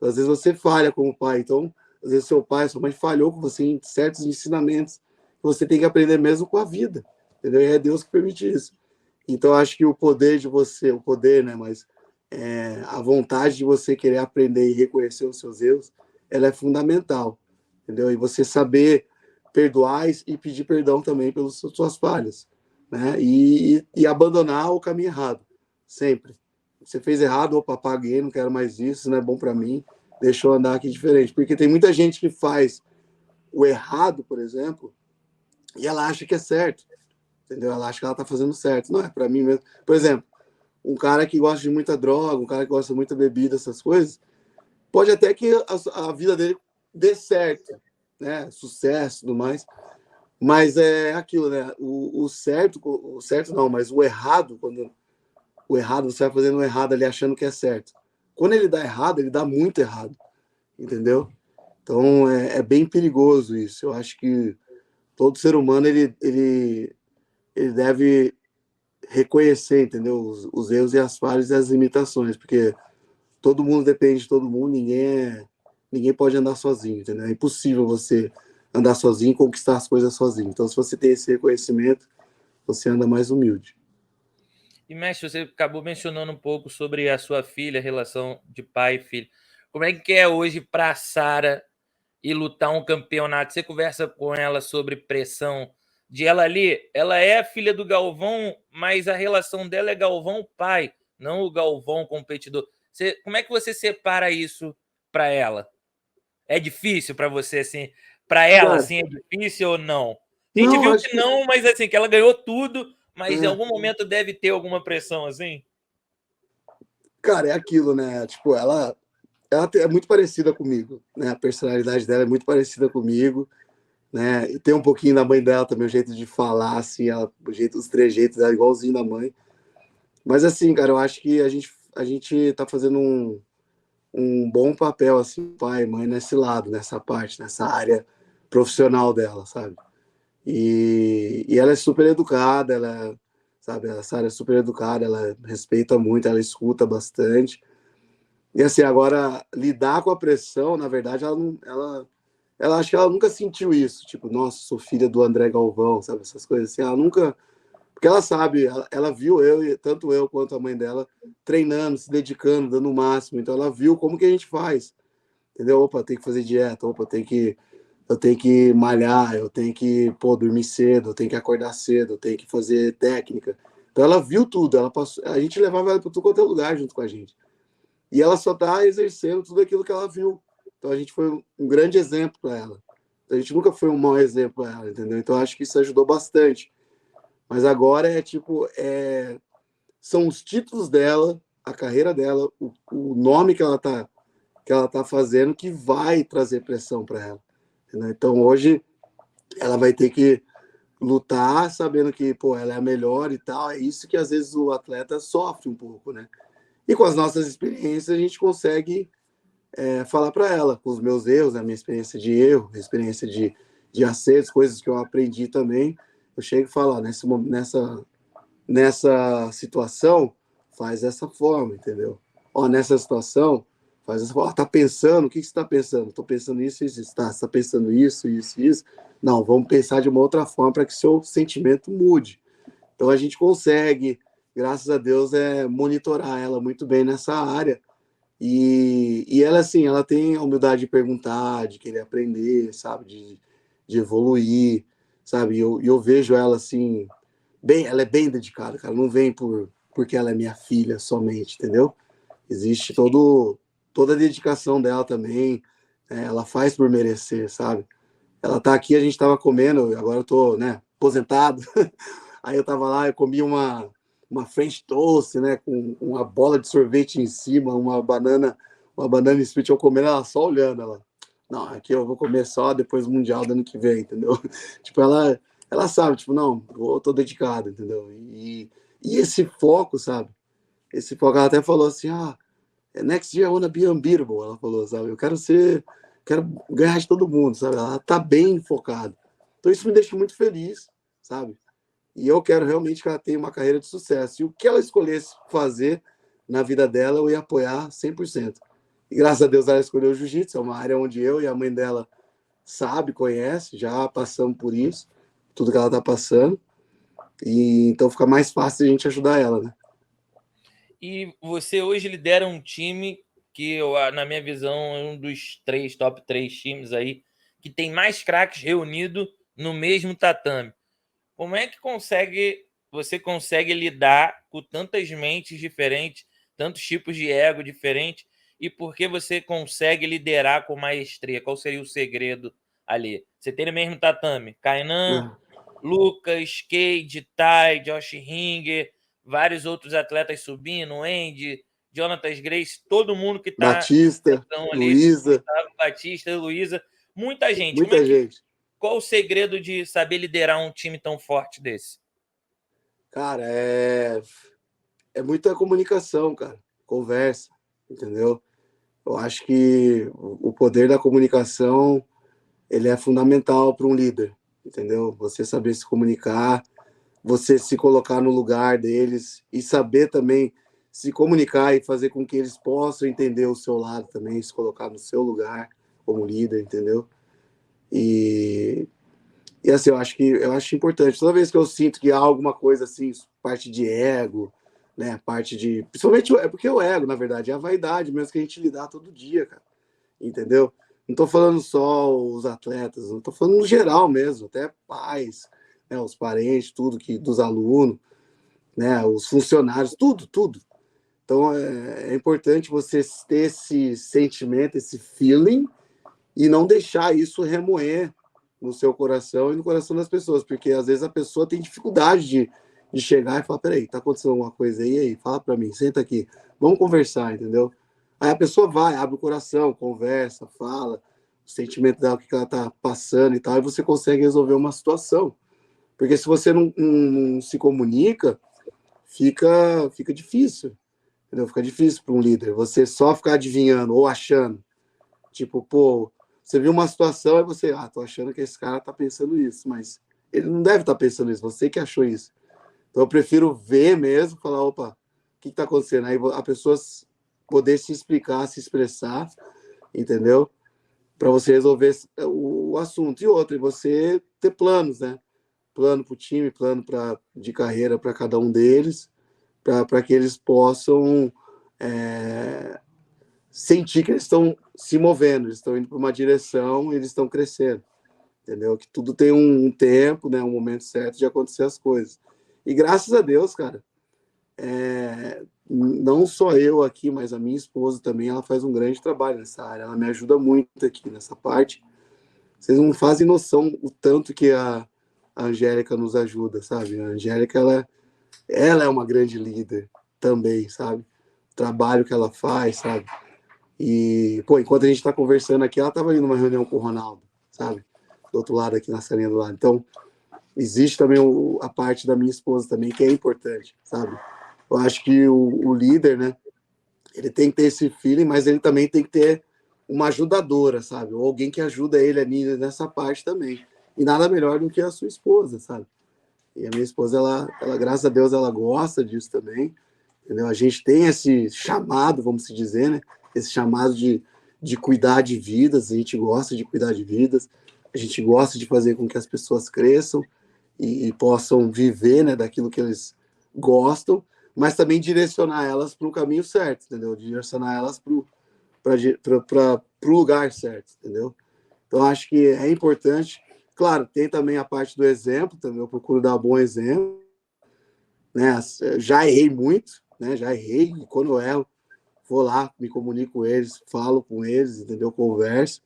Às vezes você falha como pai, então às vezes seu pai, sua mãe falhou com você em certos ensinamentos que você tem que aprender mesmo com a vida, entendeu? E é Deus que permite isso. Então, acho que o poder de você, o poder, né, mas a vontade de você querer aprender e reconhecer os seus erros, ela é fundamental, entendeu? E você saber perdoar e pedir perdão também pelas suas falhas, né? E abandonar o caminho errado, sempre. Você fez errado, opa, apaguei, não quero mais isso, não é bom para mim, deixa eu andar aqui diferente. Porque tem muita gente que faz o errado, por exemplo, e ela acha que é certo, entendeu? Ela acha que ela tá fazendo certo. Não é para mim mesmo. Por exemplo, um cara que gosta de muita droga, um cara que gosta de muita bebida, essas coisas, pode até que a vida dele dê certo, né? Sucesso e tudo mais. Mas é aquilo, né? O certo não, mas o errado, quando o errado, você vai fazendo o errado ali achando que é certo. Quando ele dá errado, ele dá muito errado, entendeu? Então é bem perigoso isso. Eu acho que todo ser humano ele deve reconhecer, entendeu? Os erros e as falhas e as limitações, porque todo mundo depende de todo mundo, ninguém pode andar sozinho, entendeu? É impossível você andar sozinho e conquistar as coisas sozinho. Então, se você tem esse reconhecimento, você anda mais humilde. E, mestre, você acabou mencionando um pouco sobre a sua filha, a relação de pai e filho. Como é que é hoje para a Sara e lutar um campeonato? Você conversa com ela sobre pressão de ela ali? Ela é a filha do Galvão, mas a relação dela é Galvão pai, não o Galvão competidor. Como é que você separa isso para ela? É difícil para você, assim? Para ela, Cara, assim, é difícil ou não? A gente não, viu acho que que. não, mas assim, que ela ganhou tudo, mas em É, algum momento deve ter alguma pressão, assim? cara, é aquilo, né? Tipo, ela é muito parecida comigo, né? A personalidade dela é muito parecida comigo, né? E tem um pouquinho da mãe dela também, o jeito de falar, assim, os trejeitos dela, igualzinho da mãe. Mas assim, cara, eu acho que a gente tá fazendo um bom papel, assim, pai e mãe, nesse lado, nessa parte, nessa área profissional dela, sabe? E ela é super educada, sabe, a Sara é super educada, ela respeita muito, ela escuta bastante. E assim, agora, lidar com a pressão, na verdade, ela não, ela acho que ela nunca sentiu isso, tipo, nossa, sou filha do André Galvão, sabe, essas coisas assim, ela nunca, porque ela sabe, ela viu tanto eu quanto a mãe dela, treinando, se dedicando, dando o máximo, então ela viu como que a gente faz, entendeu? Opa, tem que fazer dieta, opa, eu tenho que malhar, eu tenho que, pô, dormir cedo, eu tenho que acordar cedo, eu tenho que fazer técnica. Então ela viu tudo, ela passou, a gente levava ela para tudo quanto é lugar junto com a gente. E ela só está exercendo tudo aquilo que ela viu. Então a gente foi um grande exemplo para ela. Então, a gente nunca foi um mau exemplo para ela, entendeu? Então acho que isso ajudou bastante. Mas agora é tipo, são os títulos dela, a carreira dela, o nome que ela tá fazendo que vai trazer pressão para ela. Entendeu? Então hoje ela vai ter que lutar sabendo que, pô, ela é a melhor e tal. É isso que às vezes o atleta sofre um pouco, né? E com as nossas experiências a gente consegue falar para ela, com os meus erros, a minha experiência de erro, a experiência de acertos, coisas que eu aprendi também. Eu chego e falo, ó, nessa situação, faz dessa forma, entendeu? Ó, nessa situação, faz dessa forma. Ó, tá pensando, o que você está pensando? Estou pensando isso, isso, isso. Tá, você está pensando isso, isso, isso. Não, vamos pensar de uma outra forma para que seu sentimento mude. Então a gente consegue, graças a Deus, monitorar ela muito bem nessa área. E ela, assim, ela tem a humildade de perguntar, de querer aprender, sabe? De evoluir, sabe? E eu vejo ela, assim, ela é bem dedicada, cara. Não vem porque ela é minha filha somente, entendeu? Existe toda a dedicação dela também. Ela faz por merecer, sabe? Ela tá aqui, a gente tava comendo, agora eu tô, né, aposentado. Aí eu tava lá, eu comi uma French toast, né, com uma bola de sorvete em cima, uma banana split, eu comendo, ela só olhando, ela, não, aqui eu vou comer só depois do Mundial do ano que vem, entendeu? Tipo, ela sabe, tipo, não, eu tô dedicado, entendeu? E esse foco, sabe? Esse foco, ela até falou assim, next year I wanna be unbeatable, ela falou, sabe? Quero ganhar de todo mundo, sabe? Ela tá bem focada. Então isso me deixa muito feliz, sabe? E eu quero realmente que ela tenha uma carreira de sucesso. E o que ela escolhesse fazer na vida dela, eu ia apoiar 100%. E graças a Deus ela escolheu o jiu-jitsu, é uma área onde eu e a mãe dela sabe, conhece, já passamos por isso, tudo que ela tá passando. E então fica mais fácil a gente ajudar ela, né? E você hoje lidera um time que, na minha visão, é um dos top 3 times aí que tem mais craques reunidos no mesmo tatame. Como é que você consegue lidar com tantas mentes diferentes, tantos tipos de ego diferentes, e por que você consegue liderar com maestria? Qual seria o segredo ali? Você tem no mesmo tatame Kainan, Ah, Lucas, Cade, Tai, Josh Ringer, vários outros atletas subindo, Andy, Jonathan Grace, todo mundo que está Batista, ali, Luísa, Gustavo Batista, Luísa, muita gente. muita gente. Qual o segredo de saber liderar um time tão forte desse? Cara, é muita comunicação, cara. Conversa, entendeu? Eu acho que o poder da comunicação, ele é fundamental para um líder, entendeu? Você saber se comunicar, você se colocar no lugar deles e saber também se comunicar e fazer com que eles possam entender o seu lado também, se colocar no seu lugar como líder, entendeu? E, e assim, eu acho importante. Toda vez que eu sinto que há alguma coisa assim, parte de ego, né, parte de, principalmente é porque o ego, na verdade, é a vaidade mesmo que a gente lidar todo dia, cara. Entendeu? Não tô falando só os atletas, não tô falando no geral mesmo, até pais, né, os parentes, tudo que dos alunos, né, os funcionários, tudo, tudo. Então é importante você ter esse sentimento, esse feeling e não deixar isso remoer no seu coração e no coração das pessoas, porque às vezes a pessoa tem dificuldade de chegar e falar, peraí, tá acontecendo alguma coisa aí? Fala para mim, senta aqui, vamos conversar, entendeu? Aí a pessoa vai, abre o coração, conversa, fala o sentimento dela, o que ela tá passando e tal, e você consegue resolver uma situação. Porque se você não se comunica, fica difícil, entendeu? Fica difícil para um líder. Você só ficar adivinhando ou achando, tipo, pô, você viu uma situação e você, tô achando que esse cara tá pensando isso, mas ele não deve estar pensando isso, você que achou isso. Então eu prefiro ver mesmo, falar, opa, o que está acontecendo? Aí a pessoa poder se explicar, se expressar, entendeu? Para você resolver o assunto. E outro, e você ter planos, né? Plano para o time, plano de carreira para cada um deles, para que eles possam sentir que eles estão se movendo, eles estão indo para uma direção, eles estão crescendo, entendeu? Que tudo tem um tempo, né? Um momento certo de acontecer as coisas. E graças a Deus, cara, não só eu aqui, mas a minha esposa também, ela faz um grande trabalho nessa área. Ela me ajuda muito aqui nessa parte. Vocês não fazem noção o tanto que a Angélica nos ajuda, sabe? A Angélica, ela é uma grande líder também, sabe? O trabalho que ela faz, sabe? E, pô, enquanto a gente está conversando aqui, ela estava ali numa reunião com o Ronaldo, sabe? Do outro lado aqui na salinha do lado. Então, existe também a parte da minha esposa também, que é importante, sabe? Eu acho que o líder, né? Ele tem que ter esse feeling, mas ele também tem que ter uma ajudadora, sabe? Ou alguém que ajuda ele ali nessa parte também. E nada melhor do que a sua esposa, sabe? E a minha esposa, ela graças a Deus, ela gosta disso também, entendeu? A gente tem esse chamado, vamos se dizer, né? Esse chamado de cuidar de vidas, a gente gosta de cuidar de vidas, a gente gosta de fazer com que as pessoas cresçam e possam viver, né, daquilo que eles gostam, mas também direcionar elas para o caminho certo, entendeu? Direcionar elas para o lugar certo, entendeu? Então, acho que é importante. Claro, tem também a parte do exemplo, também eu procuro dar bom exemplo, né? Já errei muito, né? Já errei, e quando eu erro, vou lá, me comunico com eles, falo com eles, entendeu? Converso.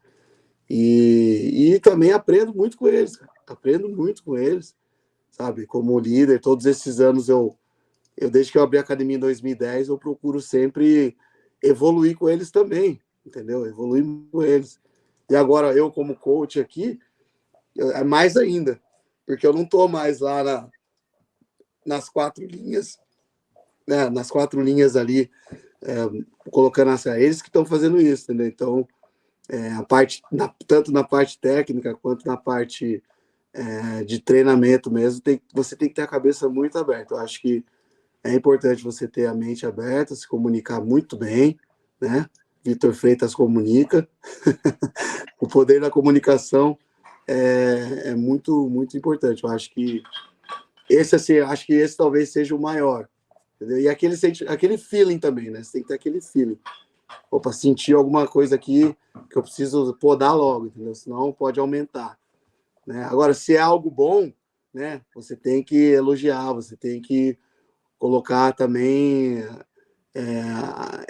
E também aprendo muito com eles, cara. Aprendo muito com eles, sabe? Como líder, todos esses anos desde que eu abri a academia em 2010, eu procuro sempre evoluir com eles também, entendeu? Evoluir com eles. E agora eu, como coach aqui, é mais ainda, porque eu não estou mais lá nas 4 linhas, né? Nas 4 linhas ali, colocando eles que estão fazendo isso, entendeu? Então, a parte, tanto na parte técnica quanto na parte de treinamento mesmo, você tem que ter a cabeça muito aberta. Eu acho que é importante você ter a mente aberta, se comunicar muito bem, né? Vitor Freitas comunica. O poder da comunicação é muito, muito importante. Eu acho que esse talvez seja o maior. Entendeu? E aquele feeling também, né? Você tem que ter aquele feeling. Opa, sentir alguma coisa aqui que eu preciso podar logo, entendeu? Senão pode aumentar. Né? Agora, se é algo bom, né? Você tem que elogiar, você tem que colocar também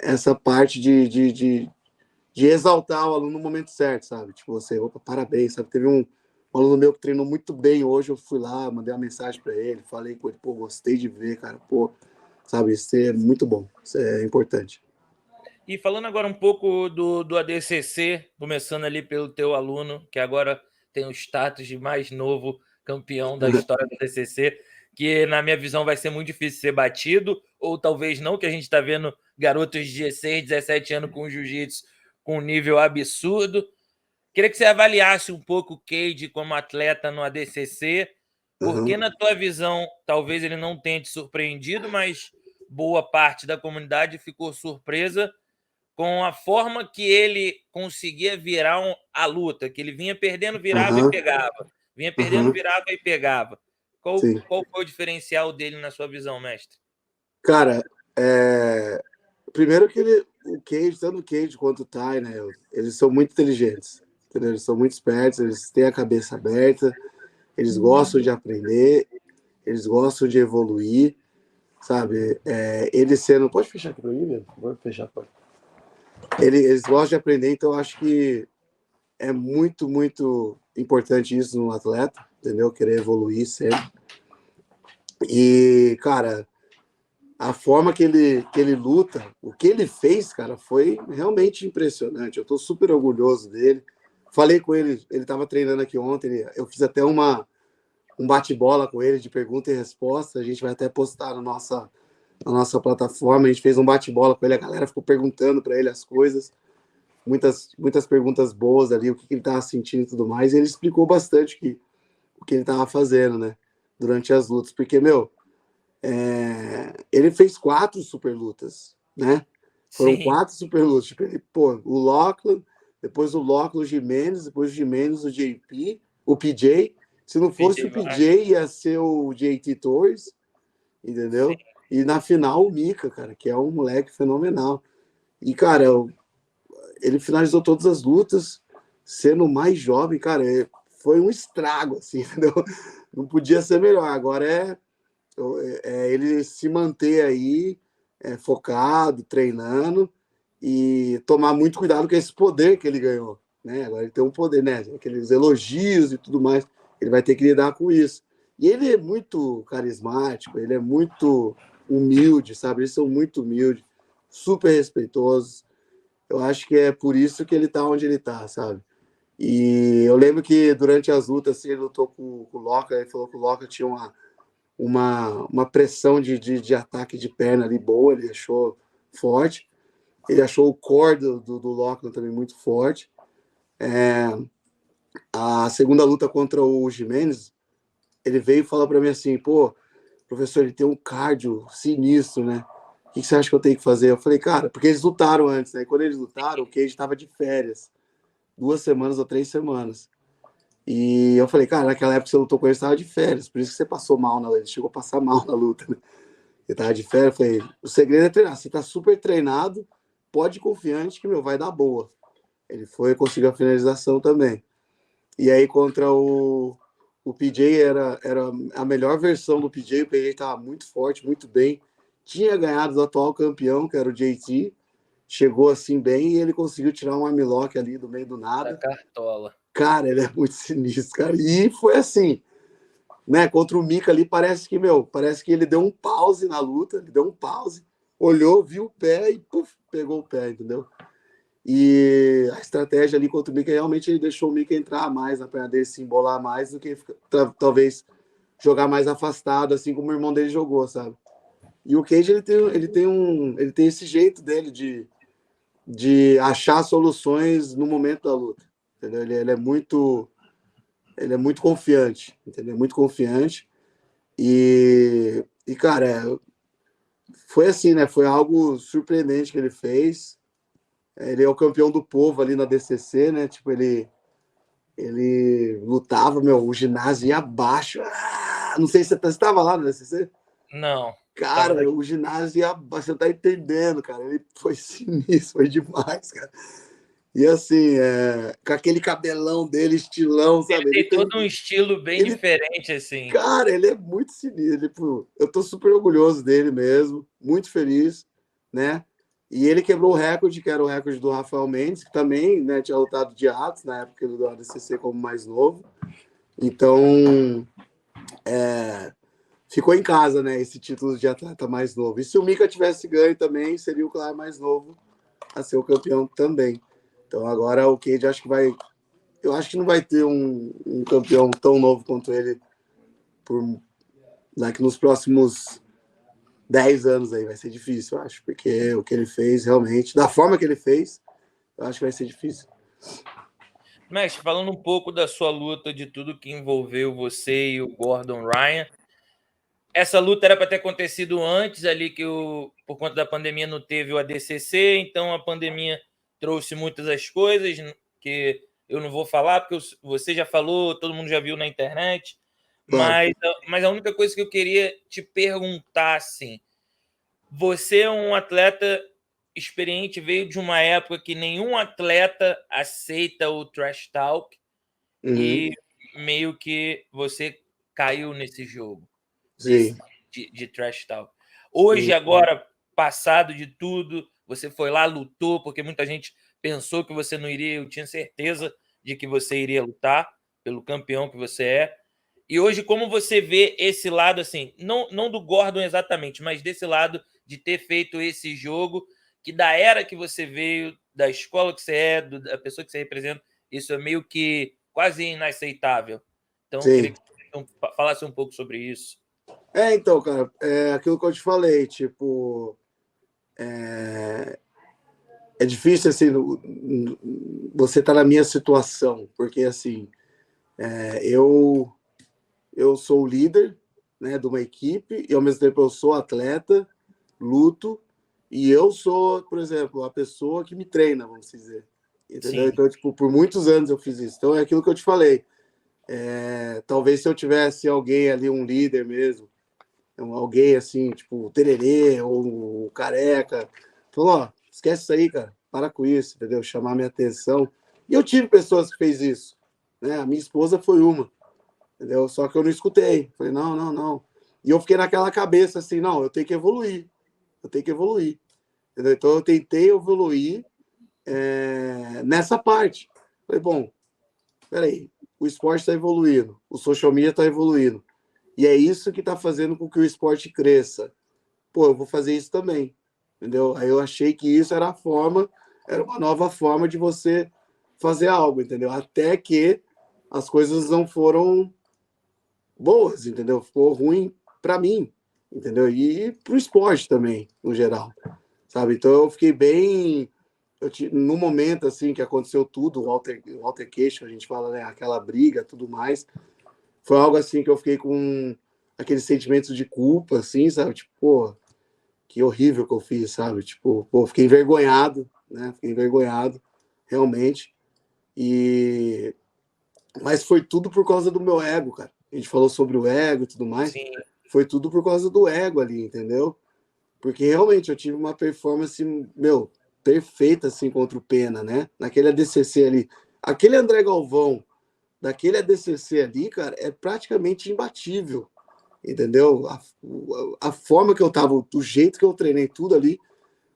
essa parte de exaltar o aluno no momento certo, sabe? Tipo, você, opa, parabéns, sabe? Teve um aluno meu que treinou muito bem hoje, eu fui lá, mandei uma mensagem para ele, falei com ele, pô, gostei de ver, cara, pô, sabe? Isso é muito bom, isso é importante. E falando agora um pouco do ADCC, começando ali pelo teu aluno, que agora tem o status de mais novo campeão da história do ADCC, que na minha visão vai ser muito difícil ser batido, ou talvez não, que a gente está vendo garotos de 16, 17 anos com jiu-jitsu com um nível absurdo. Queria que você avaliasse um pouco o Cade como atleta no ADCC, porque Uhum. na tua visão, talvez ele não tenha te surpreendido, mas boa parte da comunidade ficou surpresa com a forma que ele conseguia virar a luta, que ele vinha perdendo, virava e Uhum. pegava. Vinha perdendo, Uhum. virava e pegava. Sim. Qual foi o diferencial dele na sua visão, mestre? Cara, primeiro que o Cage, tanto o Cage quanto o Ty, né, eles são muito inteligentes, entendeu? Eles são muito espertos, eles têm a cabeça aberta, eles gostam de aprender, eles gostam de evoluir, sabe? Eles sendo... Pode fechar aqui pra mim, velho? Vou fechar, pode. Eles gostam de aprender, então eu acho que é muito, muito importante isso no atleta, entendeu? Querer evoluir sempre. E, cara, a forma que ele luta, o que ele fez, cara, foi realmente impressionante. Eu tô super orgulhoso dele. Falei com ele, ele estava treinando aqui ontem, eu fiz até um bate-bola com ele de pergunta e resposta. A gente vai até postar na nossa plataforma. A gente fez um bate-bola com ele, a galera ficou perguntando para ele as coisas, muitas perguntas boas ali, o que ele estava sentindo e tudo mais. E ele explicou bastante o que ele estava fazendo, né, durante as lutas, porque, meu, ele fez 4 super lutas, né? Foram Sim, 4 super lutas. Tipo, o Lachlan, depois o Lachlan, o Jimenez, depois o Jimenez, o JP, o PJ. Se não fosse PJ o Mascher. PJ, ia ser o JT Torres, Sim, entendeu? E na final o Mika, cara, que é um moleque fenomenal. E, cara, ele finalizou todas as lutas, sendo o mais jovem, cara, foi um estrago, assim, entendeu? Não podia ser melhor. Agora ele se manter aí focado, treinando e tomar muito cuidado com esse poder que ele ganhou, né? Agora ele tem um poder, né? Aqueles elogios e tudo mais, ele vai ter que lidar com isso. E ele é muito carismático, ele é muito humilde, sabe? Eles são muito humildes, super respeitosos. Eu acho que é por isso que ele tá onde ele tá, sabe? E eu lembro que durante as lutas, assim, ele lutou com o Loca, ele falou que o Loca tinha uma pressão de ataque de perna ali boa, ele achou forte. Ele achou o core do Lachlan também muito forte. A segunda luta contra o Jimenez, ele veio e falou para mim assim, pô, professor, ele tem um cardio sinistro, né? O que você acha que eu tenho que fazer? Eu falei, cara, porque eles lutaram antes, né? E quando eles lutaram, o Cage estava de férias, 2 semanas ou 3 semanas. E eu falei, cara, naquela época que você lutou com ele, você estava de férias, por isso que você passou mal na luta. Ele chegou a passar mal na luta, né? Ele tava de férias, eu falei, o segredo é treinar. Você tá super treinado, pode ir confiante que, meu, vai dar boa. Ele foi e conseguiu a finalização também. E aí, contra o PJ, era a melhor versão do PJ. O PJ tava muito forte, muito bem. Tinha ganhado do atual campeão, que era o JT. Chegou assim bem e ele conseguiu tirar um armlock ali do meio do da nada. cartola. Cara, ele é muito sinistro, cara. E foi assim, né? Contra o Mika ali, parece que ele deu um pause na luta, ele deu um pause, olhou, viu o pé e puf, pegou o pé, entendeu? E a estratégia ali contra o Mika, realmente ele deixou o Mika entrar mais na perna dele, se embolar mais do que talvez jogar mais afastado, assim como o irmão dele jogou, sabe? E o Cage, ele tem esse jeito dele de achar soluções no momento da luta, entendeu? Ele é muito confiante, entendeu? Muito confiante. E cara, foi assim, né? Foi algo surpreendente que ele fez. Ele é o campeão do povo ali na DCC, né? Tipo, ele lutava, meu, o ginásio ia abaixo. Não sei se você estava lá no DCC. Não, tava Cara, daqui. meu, o ginásio ia abaixo, você tá entendendo, cara. Ele foi sinistro, foi demais, cara. E assim, com aquele cabelão dele, estilão, Ele sabe? tem todo um estilo bem Ele, diferente, assim. cara, ele é muito sinistro. Ele, pô, eu tô super orgulhoso dele mesmo, muito feliz, né? E ele quebrou o recorde, que era o recorde do Rafael Mendes, que também, né, tinha lutado de Atos na época do ADCC como mais novo. Então, ficou em casa, né, esse título de atleta mais novo. E se o Mika tivesse ganho também, seria o claro mais novo a ser o campeão também. Então agora o Cade acho que vai. Eu acho que não vai ter um campeão tão novo quanto ele por daqui nos próximos 10 anos aí. Vai ser difícil, eu acho, porque o que ele fez realmente, da forma que ele fez, eu acho que vai ser difícil. Mestre, falando um pouco da sua luta, de tudo que envolveu você e o Gordon Ryan, essa luta era para ter acontecido antes ali, por conta da pandemia não teve o ADCC, então a pandemia trouxe muitas das coisas que eu não vou falar, porque você já falou, todo mundo já viu na internet, Claro. mas a única coisa que eu queria te perguntar, assim, você é um atleta experiente, veio de uma época que nenhum atleta aceita o trash talk Uhum. e meio que você caiu nesse jogo Sim. desse de trash talk. Hoje, Uhum. agora, passado de tudo, você foi lá, lutou, porque muita gente pensou que você não iria, eu tinha certeza de que você iria lutar pelo campeão que você é. E hoje, como você vê esse lado, assim, não do Gordon exatamente, mas desse lado de ter feito esse jogo, que da era que você veio, da escola que você é, da pessoa que você representa, isso é meio que quase inaceitável. Então, eu queria Sim. que você falasse um pouco sobre isso. Então, cara, é aquilo que eu te falei, tipo, é difícil, assim, você tá na minha situação, porque, assim, eu sou o líder, né, de uma equipe e ao mesmo tempo eu sou atleta, luto e eu sou, por exemplo, a pessoa que me treina, vamos dizer. Entendeu? Sim, Então, tipo, por muitos anos eu fiz isso. Então é aquilo que eu te falei. Talvez se eu tivesse alguém ali, um líder mesmo, alguém assim, tipo o Tererê ou o Careca, falou, ó, esquece isso aí, cara, para com isso, entendeu? Chamar minha atenção. E eu tive pessoas que fez isso, né? A minha esposa foi uma, entendeu? Só que eu não escutei. Falei, não, não, não. E eu fiquei naquela cabeça assim, não, eu tenho que evoluir. Eu tenho que evoluir. Entendeu? Então eu tentei evoluir nessa parte. Falei, bom, peraí, o esporte está evoluindo, o social media está evoluindo. E é isso que está fazendo com que o esporte cresça. Pô, eu vou fazer isso também. Entendeu? Aí eu achei que isso era a forma, era uma nova forma de você fazer algo, entendeu? Até que as coisas não foram boas, entendeu? Ficou ruim para mim, entendeu? E para o esporte também, no geral, sabe? Então eu fiquei bem. No momento assim que aconteceu tudo, o altercation, a gente fala, né? Aquela briga, tudo mais, foi algo assim que eu fiquei com aqueles sentimentos de culpa, assim, sabe? Tipo, pô, que horrível que eu fiz, sabe? Tipo, pô, fiquei envergonhado, né? Fiquei envergonhado, realmente. E mas foi tudo por causa do meu ego, cara. A gente falou sobre o ego e tudo mais. sim, Foi tudo por causa do ego ali, entendeu? Porque realmente eu tive uma performance, meu, perfeita assim contra o Pena, né? Naquele ADCC ali. Aquele André Galvão, daquele ADCC ali, cara, é praticamente imbatível, entendeu? A forma que eu tava, o jeito que eu treinei tudo ali,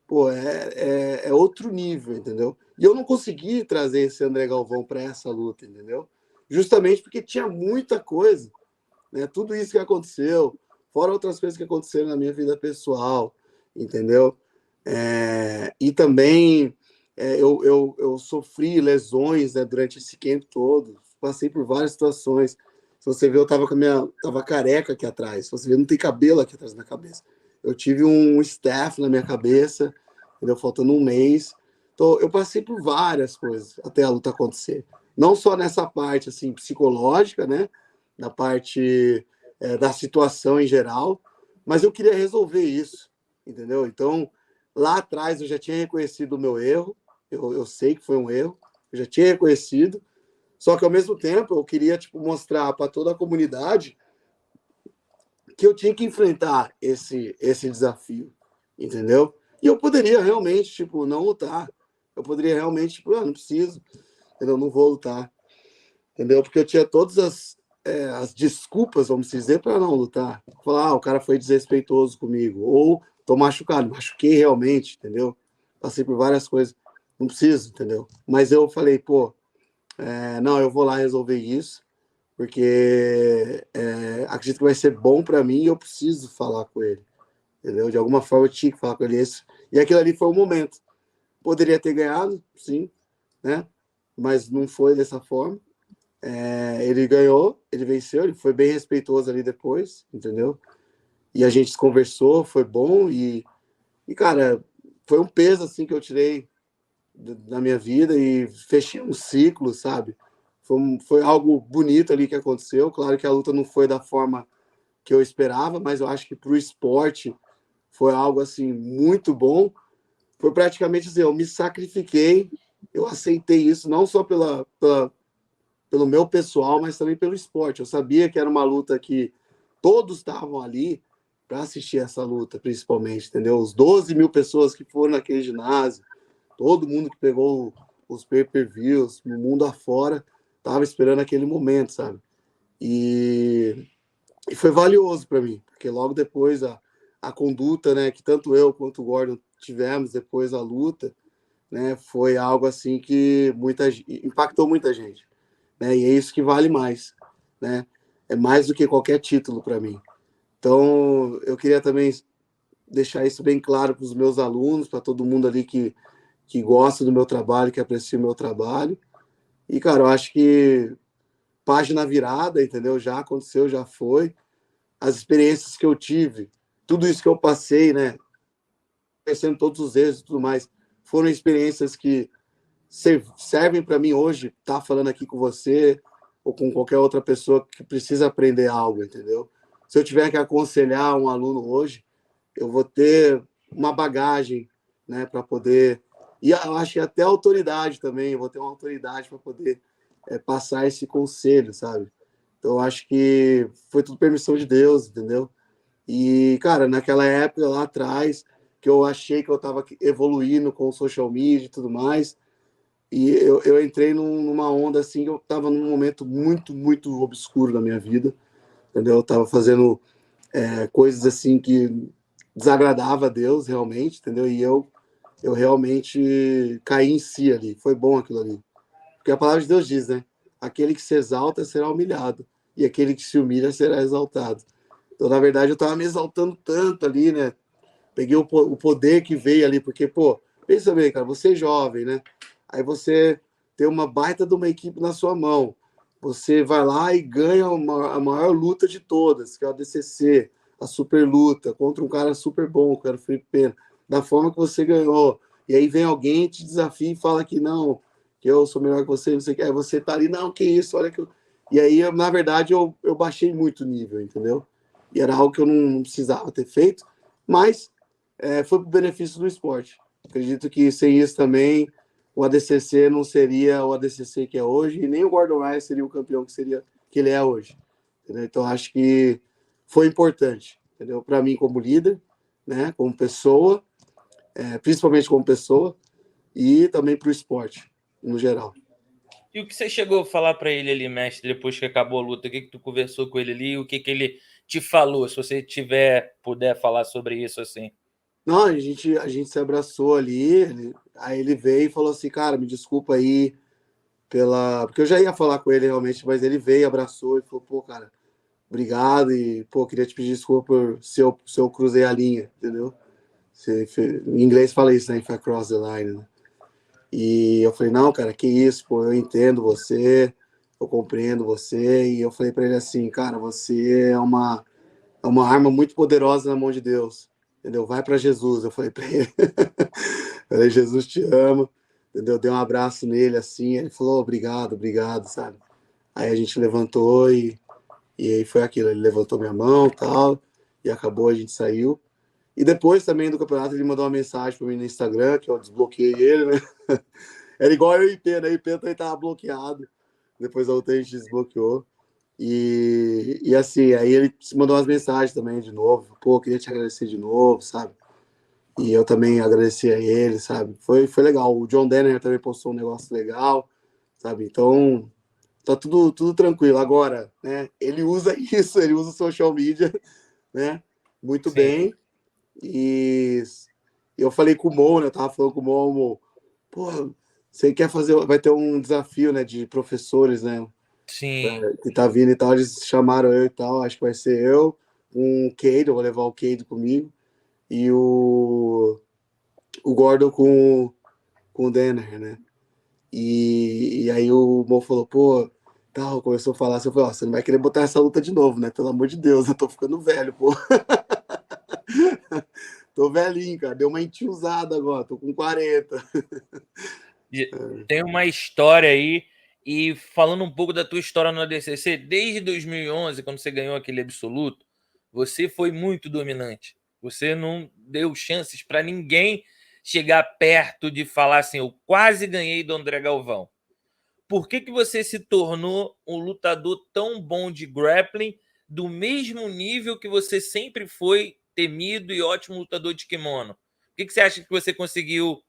pô, é outro nível, entendeu? E eu não consegui trazer esse André Galvão para essa luta, entendeu? Justamente porque tinha muita coisa, né? Tudo isso que aconteceu, fora outras coisas que aconteceram na minha vida pessoal, entendeu? E também eu sofri lesões, né, durante esse camp todo, passei por várias situações. Se você ver, eu tava careca aqui atrás. Se você ver, não tem cabelo aqui atrás da cabeça. Eu tive um staff na minha cabeça, entendeu? Faltando um mês. Então, eu passei por várias coisas até a luta acontecer. Não só nessa parte assim psicológica, né? Da parte da situação em geral, mas eu queria resolver isso, entendeu? Então, lá atrás eu já tinha reconhecido o meu erro, eu sei que foi um erro, eu já tinha reconhecido, só que ao mesmo tempo eu queria tipo, mostrar para toda a comunidade que eu tinha que enfrentar esse desafio, entendeu? E eu poderia realmente, tipo, não lutar. Eu poderia realmente, tipo, não preciso, entendeu? Não vou lutar, entendeu? Porque eu tinha todas as desculpas, vamos dizer, para não lutar. Falar, o cara foi desrespeitoso comigo, ou tô machucado, machuquei realmente, entendeu? Passei por várias coisas, não preciso, entendeu? Mas eu falei, pô, não, eu vou lá resolver isso, porque acredito que vai ser bom para mim e eu preciso falar com ele, entendeu? De alguma forma eu tinha que falar com ele isso. E aquilo ali foi o momento. Poderia ter ganhado, sim, né? Mas não foi dessa forma. Ele ganhou, ele venceu, ele foi bem respeitoso ali depois, entendeu? E a gente conversou, foi bom e cara, foi um peso assim que eu tirei da minha vida e fechei um ciclo, sabe? Foi algo bonito ali que aconteceu. Claro que a luta não foi da forma que eu esperava, mas eu acho que para o esporte foi algo assim muito bom. Foi praticamente assim, eu me sacrifiquei, eu aceitei isso não só pelo meu pessoal, mas também pelo esporte. Eu sabia que era uma luta que todos estavam ali para assistir essa luta, principalmente, entendeu? Os 12 mil pessoas que foram naquele ginásio, todo mundo que pegou os pay-per-views, no mundo afora, estava esperando aquele momento, sabe? E foi valioso para mim, porque logo depois a conduta, né, que tanto eu quanto o Gordon tivemos depois da luta, né, foi algo assim que impactou muita gente, né? E é isso que vale mais, né? É mais do que qualquer título para mim. Então, eu queria também deixar isso bem claro para os meus alunos, para todo mundo ali que gosta do meu trabalho, que aprecia o meu trabalho. E, cara, eu acho que página virada, entendeu? Já aconteceu, já foi. As experiências que eu tive, tudo isso que eu passei, né? Conhecendo todos os erros e tudo mais, foram experiências que servem para mim hoje estar falando aqui com você ou com qualquer outra pessoa que precisa aprender algo, entendeu? Se eu tiver que aconselhar um aluno hoje, eu vou ter uma bagagem, né, para poder. E eu acho que até autoridade também, eu vou ter uma autoridade para poder passar esse conselho, sabe? Então, eu acho que foi tudo permissão de Deus, entendeu? E, cara, naquela época lá atrás, que eu achei que eu estava evoluindo com o social media e tudo mais, e eu entrei numa onda assim, que eu estava num momento muito, muito obscuro da minha vida, entendeu? Eu estava fazendo coisas assim que desagradava a Deus realmente, entendeu? E eu realmente caí em si ali. Foi bom aquilo ali. Porque a palavra de Deus diz, né? Aquele que se exalta será humilhado, e aquele que se humilha será exaltado. Então, na verdade, eu estava me exaltando tanto ali, né? Peguei o poder que veio ali, porque, pô, pensa bem, cara, você é jovem, né? Aí você tem uma baita de uma equipe na sua mão. Você vai lá e ganha a maior luta de todas, que é o ADCC, a super luta, contra um cara super bom, que era o Felipe Pena, da forma que você ganhou. E aí vem alguém, te desafia e fala que não, que eu sou melhor que você, não sei o que. Aí você tá ali, não, que isso, olha que eu... E aí, na verdade, eu baixei muito o nível, entendeu? E era algo que eu não precisava ter feito, mas foi para o benefício do esporte. Acredito que sem isso também o ADCC não seria o ADCC que é hoje e nem o Gordon Ryan seria o campeão que ele é hoje. Entendeu? Então acho que foi importante, entendeu? Para mim como líder, né? Como pessoa, principalmente como pessoa e também para o esporte no geral. E o que você chegou a falar para ele ali, mestre, depois que acabou a luta? O que tu conversou com ele ali? O que ele te falou? Se você puder falar sobre isso assim. Não, a gente se abraçou ali, aí ele veio e falou assim, cara, me desculpa aí porque eu já ia falar com ele realmente, mas ele veio, abraçou e falou, pô, cara, obrigado e, pô, queria te pedir desculpa por se eu cruzei a linha, entendeu? Em inglês fala isso, né? If I cross the line, né? E eu falei, não, cara, que isso, pô, eu entendo você, eu compreendo você. E eu falei para ele assim, cara, você é uma arma muito poderosa na mão de Deus, entendeu? Vai para Jesus. Eu falei para ele, falei, Jesus te ama, entendeu? Dei um abraço nele assim, ele falou, obrigado, obrigado, sabe? Aí a gente levantou e aí foi aquilo, ele levantou minha mão e tal, e acabou, a gente saiu. E depois também do campeonato ele mandou uma mensagem para mim no Instagram, que eu desbloqueei ele, né? Era igual eu e o IP, né? O IP também tava bloqueado. Depois a outra a gente desbloqueou. E assim, aí ele mandou umas mensagens também de novo. Pô, queria te agradecer de novo, sabe? E eu também agradeci a ele, sabe? Foi legal. O John Denner também postou um negócio legal, sabe? Então, tá tudo tranquilo. Agora, né? Ele usa isso, ele usa o social media, né? Muito Sim, bem. E eu falei com o Mo, né? Eu tava falando com o Mo, pô, você quer fazer, vai ter um desafio, né, de professores, né, sim. que tá vindo e tal, eles chamaram eu e tal, acho que vai ser eu, um Cade, eu vou levar o Cade comigo, e o Gordon com o Denner, né, e aí o Mo falou, pô, tal, começou a falar assim, eu falei, ó, você não vai querer botar essa luta de novo, né, pelo amor de Deus, eu tô ficando velho, pô. Tô velhinho, cara. Deu uma entiusada agora. Tô com 40. Tem uma história aí, e falando um pouco da tua história no ADCC, desde 2011, quando você ganhou aquele absoluto, você foi muito dominante. Você não deu chances para ninguém chegar perto de falar assim, eu quase ganhei do André Galvão. Por que você se tornou um lutador tão bom de grappling, do mesmo nível que você sempre foi temido e ótimo lutador de kimono? Por que você acha que você conseguiu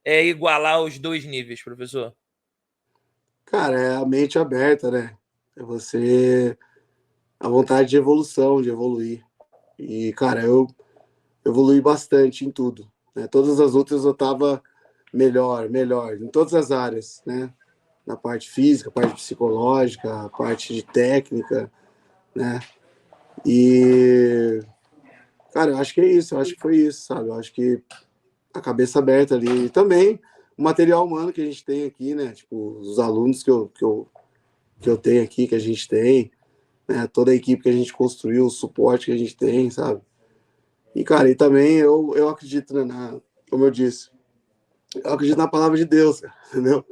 igualar os dois níveis, professor? Cara, é a mente aberta, né? É você. A vontade de evolução, de evoluir. E, cara, eu evolui bastante em tudo. Né? Todas as lutas eu tava melhor, em todas as áreas, né? Na parte física, parte psicológica, parte de técnica, né? E, cara, eu acho que é isso, eu acho que foi isso, sabe? Eu acho que a cabeça aberta ali. E também o material humano que a gente tem aqui, né? Tipo, os alunos que eu tenho aqui, que a gente tem, né? Toda a equipe que a gente construiu, o suporte que a gente tem, sabe? E, cara, e também eu acredito, né, como eu disse, eu acredito na palavra de Deus, cara, entendeu?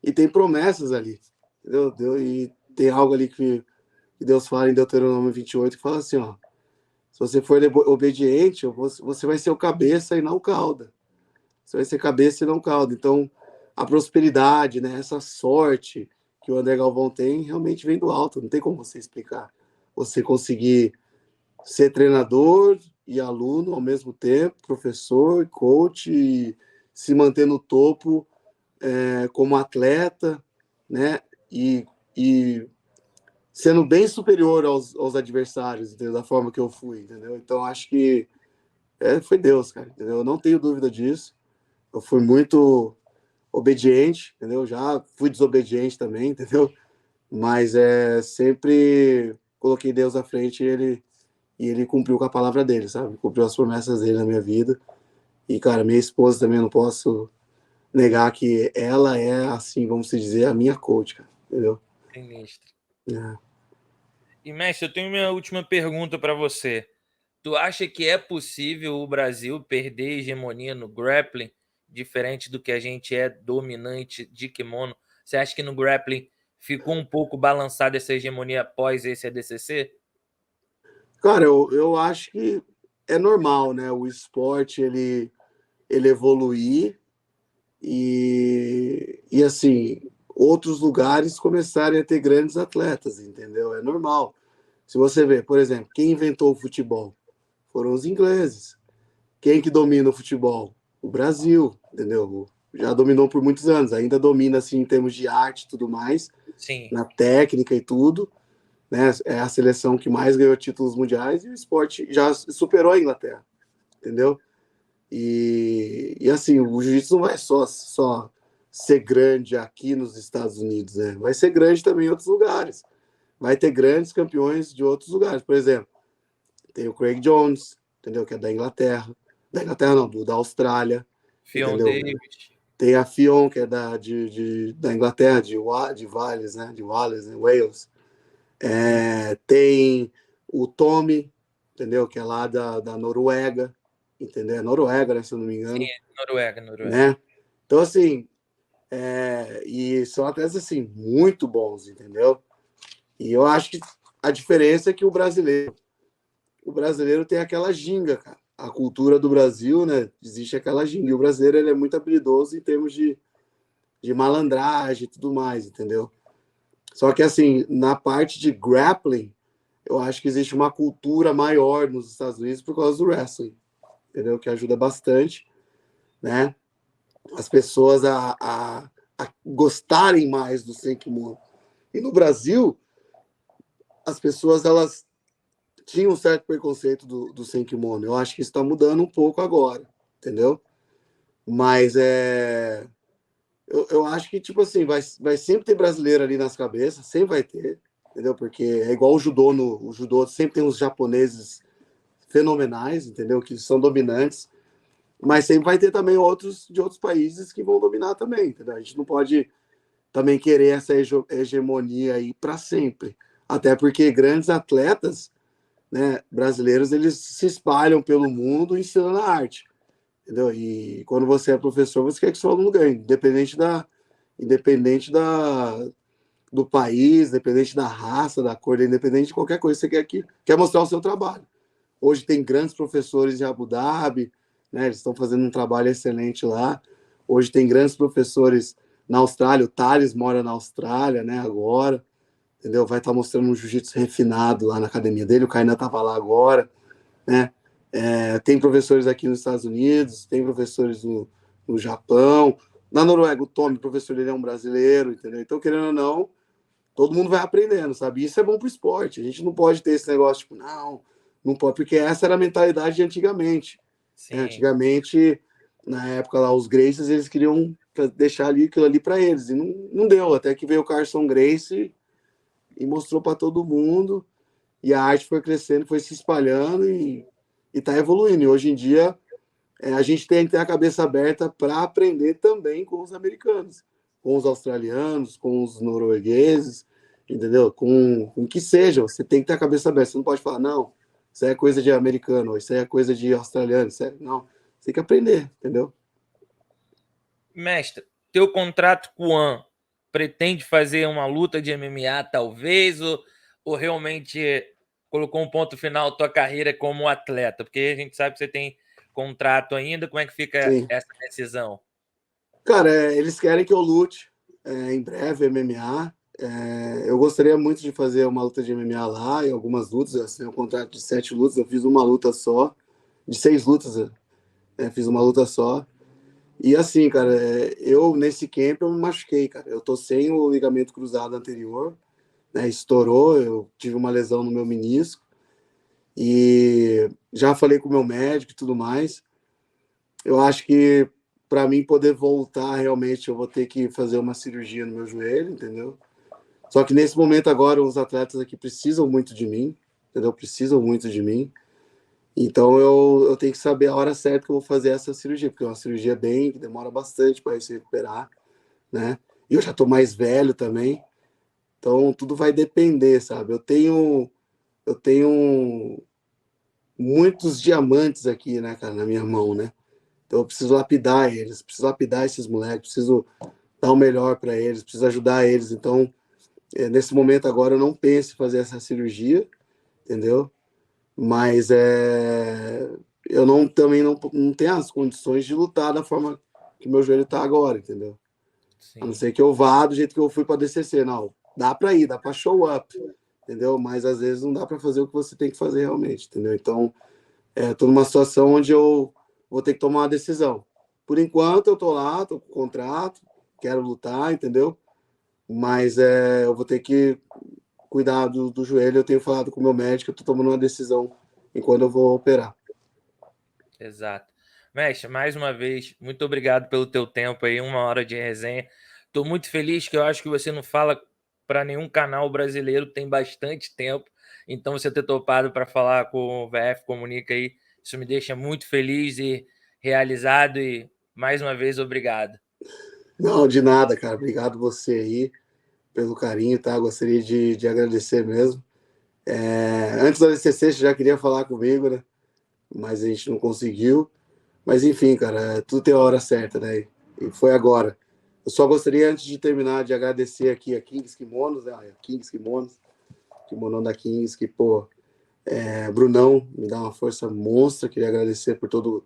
E tem promessas ali, entendeu? E tem algo ali que Deus fala em Deuteronômio 28 que fala assim, ó, se você for obediente, você vai ser o cabeça e não o cauda. Você vai ser cabeça e não cauda. Então, a prosperidade, né, essa sorte que o André Galvão tem, realmente vem do alto. Não tem como você explicar. Você conseguir ser treinador e aluno ao mesmo tempo, professor, coach, e se manter no topo como atleta, né? E sendo bem superior aos adversários, entendeu? Da forma que eu fui, entendeu? Então acho que foi Deus, cara, entendeu? Eu não tenho dúvida disso. Eu fui muito obediente, entendeu? Já fui desobediente também, entendeu? Mas sempre coloquei Deus à frente e ele cumpriu com a palavra dele, sabe? Cumpriu as promessas dele na minha vida. E, cara, minha esposa também, eu não posso negar que ela é, assim, vamos dizer, a minha coach, cara, entendeu? Sinistro. É. E, mestre, eu tenho minha última pergunta para você. Tu acha que é possível o Brasil perder hegemonia no grappling, diferente do que a gente é dominante de kimono? Você acha que no grappling ficou um pouco balançada essa hegemonia após esse ADCC? Cara, eu acho que é normal, né? O esporte, ele evoluir e assim, outros lugares começarem a ter grandes atletas, entendeu? É normal. Se você vê, por exemplo, quem inventou o futebol? Foram os ingleses. Quem que domina o futebol? O Brasil, entendeu? Já dominou por muitos anos, ainda domina assim em termos de arte e tudo mais, Sim, na técnica e tudo, né? É a seleção que mais ganhou títulos mundiais e o esporte já superou a Inglaterra, entendeu? E assim, o jiu-jitsu não vai só ser grande aqui nos Estados Unidos, né? Vai ser grande também em outros lugares. Vai ter grandes campeões de outros lugares. Por exemplo, tem o Craig Jones, entendeu? Que é da Inglaterra. Da Inglaterra não, da Austrália, Fion entendeu? Davis. Tem a Fionn, que é da Inglaterra, de Wales, né? De Wales, né? Wales. Tem o Tommy, entendeu? Que é lá da Noruega, entendeu? É Noruega, né? Se eu não me Sim, engano, Noruega, Noruega. né? Então, assim, e são atletas, assim, muito bons, entendeu? E eu acho que a diferença é que o brasileiro tem aquela ginga, cara. a cultura do Brasil, né? Existe aquela ginga. E o brasileiro ele é muito habilidoso em termos de malandragem e tudo mais, entendeu? Só que, assim, na parte de grappling, eu acho que existe uma cultura maior nos Estados Unidos por causa do wrestling, entendeu? Que ajuda bastante, né? As pessoas a gostarem mais do Senkimono. E no Brasil, as pessoas, elas tinham um certo preconceito do Senkimono. Eu acho que isso está mudando um pouco agora, entendeu? Mas eu acho que, tipo assim, vai sempre ter brasileiro ali nas cabeças, sempre vai ter, entendeu? Porque é igual o judô, o judô sempre tem uns japoneses fenomenais, entendeu? Que são dominantes, mas sempre vai ter também outros de outros países que vão dominar também, entendeu? A gente não pode também querer essa hegemonia aí para sempre, até porque grandes atletas, né, brasileiros, eles se espalham pelo mundo ensinando a arte, entendeu? E quando você é professor, você quer que seu aluno ganhe, independente do país, independente da raça, da cor, independente de qualquer coisa, você quer mostrar o seu trabalho. Hoje tem grandes professores em Abu Dhabi, né? Eles estão fazendo um trabalho excelente lá. Hoje tem grandes professores na Austrália, o Thales mora na Austrália, né? Agora, entendeu? Vai estar mostrando um jiu-jitsu refinado lá na academia dele, o Kainan estava lá agora, né? Tem professores aqui nos Estados Unidos, tem professores no Japão, na Noruega, o Tommy, o professor dele é um brasileiro, entendeu? Então, querendo ou não, todo mundo vai aprendendo, sabe? Isso é bom para o esporte. A gente não pode ter esse negócio, tipo, não pode, porque essa era a mentalidade de antigamente. Sim. Antigamente, na época lá, os Gracies, eles queriam deixar ali aquilo ali para eles, e não deu, até que veio o Carson Gracie e mostrou para todo mundo, e a arte foi crescendo, foi se espalhando e está evoluindo. E hoje em dia, a gente tem que ter a cabeça aberta para aprender também com os americanos, com os australianos, com os noruegueses, entendeu? Com o que seja, você tem que ter a cabeça aberta. Você não pode falar, não, isso é coisa de americano, isso é coisa de australiano, não. Você tem que aprender, entendeu? Mestre, teu contrato com o An pretende fazer uma luta de MMA, talvez, ou realmente colocou um ponto final à tua carreira como atleta? Porque a gente sabe que você tem contrato ainda, como é que fica Sim. essa decisão? Cara, eles querem que eu lute em breve MMA. Eu gostaria muito de fazer uma luta de MMA lá e algumas lutas. Eu assinei um contrato de 7 lutas, eu fiz uma luta só, de 6 lutas, fiz uma luta só. E assim, cara, eu nesse camp eu me machuquei, cara. Eu tô sem o ligamento cruzado anterior, né? Estourou, eu tive uma lesão no meu menisco e já falei com o meu médico e tudo mais. Eu acho que para mim poder voltar realmente eu vou ter que fazer uma cirurgia no meu joelho, entendeu? Só que nesse momento agora os atletas aqui precisam muito de mim, entendeu? Precisam muito de mim. Então eu tenho que saber a hora certa que eu vou fazer essa cirurgia, porque é uma cirurgia bem que demora bastante para se recuperar, né? E eu já tô mais velho também, então tudo vai depender, sabe? Eu tenho muitos diamantes aqui, né, cara, na minha mão, né? Então eu preciso lapidar eles, preciso lapidar esses moleques, preciso dar o melhor para eles, preciso ajudar eles. Então, nesse momento agora eu não penso em fazer essa cirurgia, entendeu? Mas eu também não tenho as condições de lutar da forma que meu joelho está agora, entendeu? A não Sim, ser que eu vá do jeito que eu fui para DCC, não. Dá para ir, dá para show up, entendeu? Mas às vezes não dá para fazer o que você tem que fazer realmente, entendeu? Então, estou numa situação onde eu vou ter que tomar uma decisão. Por enquanto, eu estou lá, estou com contrato, quero lutar, entendeu? Mas eu vou ter que cuidar do joelho. Eu tenho falado com o meu médico, eu estou tomando uma decisão enquanto eu vou operar. exato. Mestre, mais uma vez, muito obrigado pelo teu tempo aí, 1 hora de resenha. Estou muito feliz que eu acho que você não fala para nenhum canal brasileiro, tem bastante tempo. Então, você ter topado para falar com o VF Comunica aí, isso me deixa muito feliz e realizado. E mais uma vez, obrigado. Não, de nada, cara. Obrigado você aí pelo carinho, tá? Gostaria de agradecer mesmo. Antes da DCC, você já queria falar comigo, né? Mas a gente não conseguiu. Mas enfim, cara, tudo tem a hora certa, né? E foi agora. Eu só gostaria, antes de terminar, de agradecer aqui a Kings Kimonos, né? A Kings Kimonos, kimono da Kings, que, pô, Brunão me dá uma força monstra, queria agradecer por todo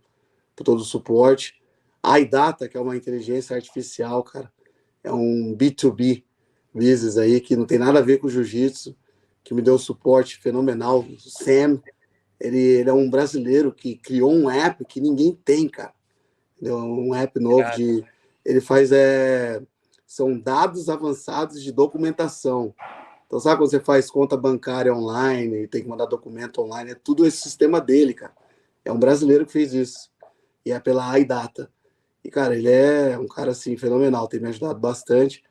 o suporte. A iData, que é uma inteligência artificial, cara, é um B2B business aí que não tem nada a ver com jiu-jitsu, que me deu um suporte fenomenal. O Sam, ele é um brasileiro que criou um app que ninguém tem, cara. Entendeu? Um app novo Irado. de. Ele faz. São dados avançados de documentação. Então, sabe quando você faz conta bancária online e tem que mandar documento online? É tudo esse sistema dele, cara. É um brasileiro que fez isso. E é pela iData. E, cara, ele é um cara, assim, fenomenal. Tem me ajudado bastante.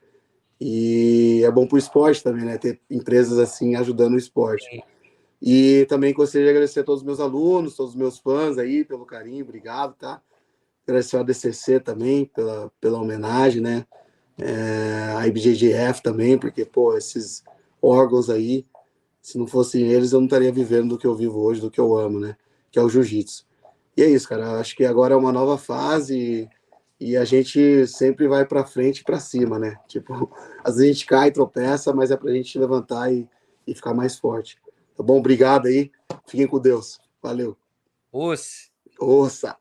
E é bom pro esporte também, né? Ter empresas assim ajudando o esporte. Sim. E também gostaria de agradecer a todos os meus alunos, todos os meus fãs aí, pelo carinho, obrigado, tá? Agradecer ao ADCC também pela homenagem, né? A IBJJF também, porque, pô, esses órgãos aí, se não fossem eles, eu não estaria vivendo do que eu vivo hoje, do que eu amo, né? Que é o jiu-jitsu. E é isso, cara. Acho que agora é uma nova fase e a gente sempre vai para frente e para cima, né? Tipo, às vezes a gente cai, tropeça, mas é pra gente levantar e ficar mais forte. Tá bom? Obrigado aí. Fiquem com Deus. Valeu. Os Ouça!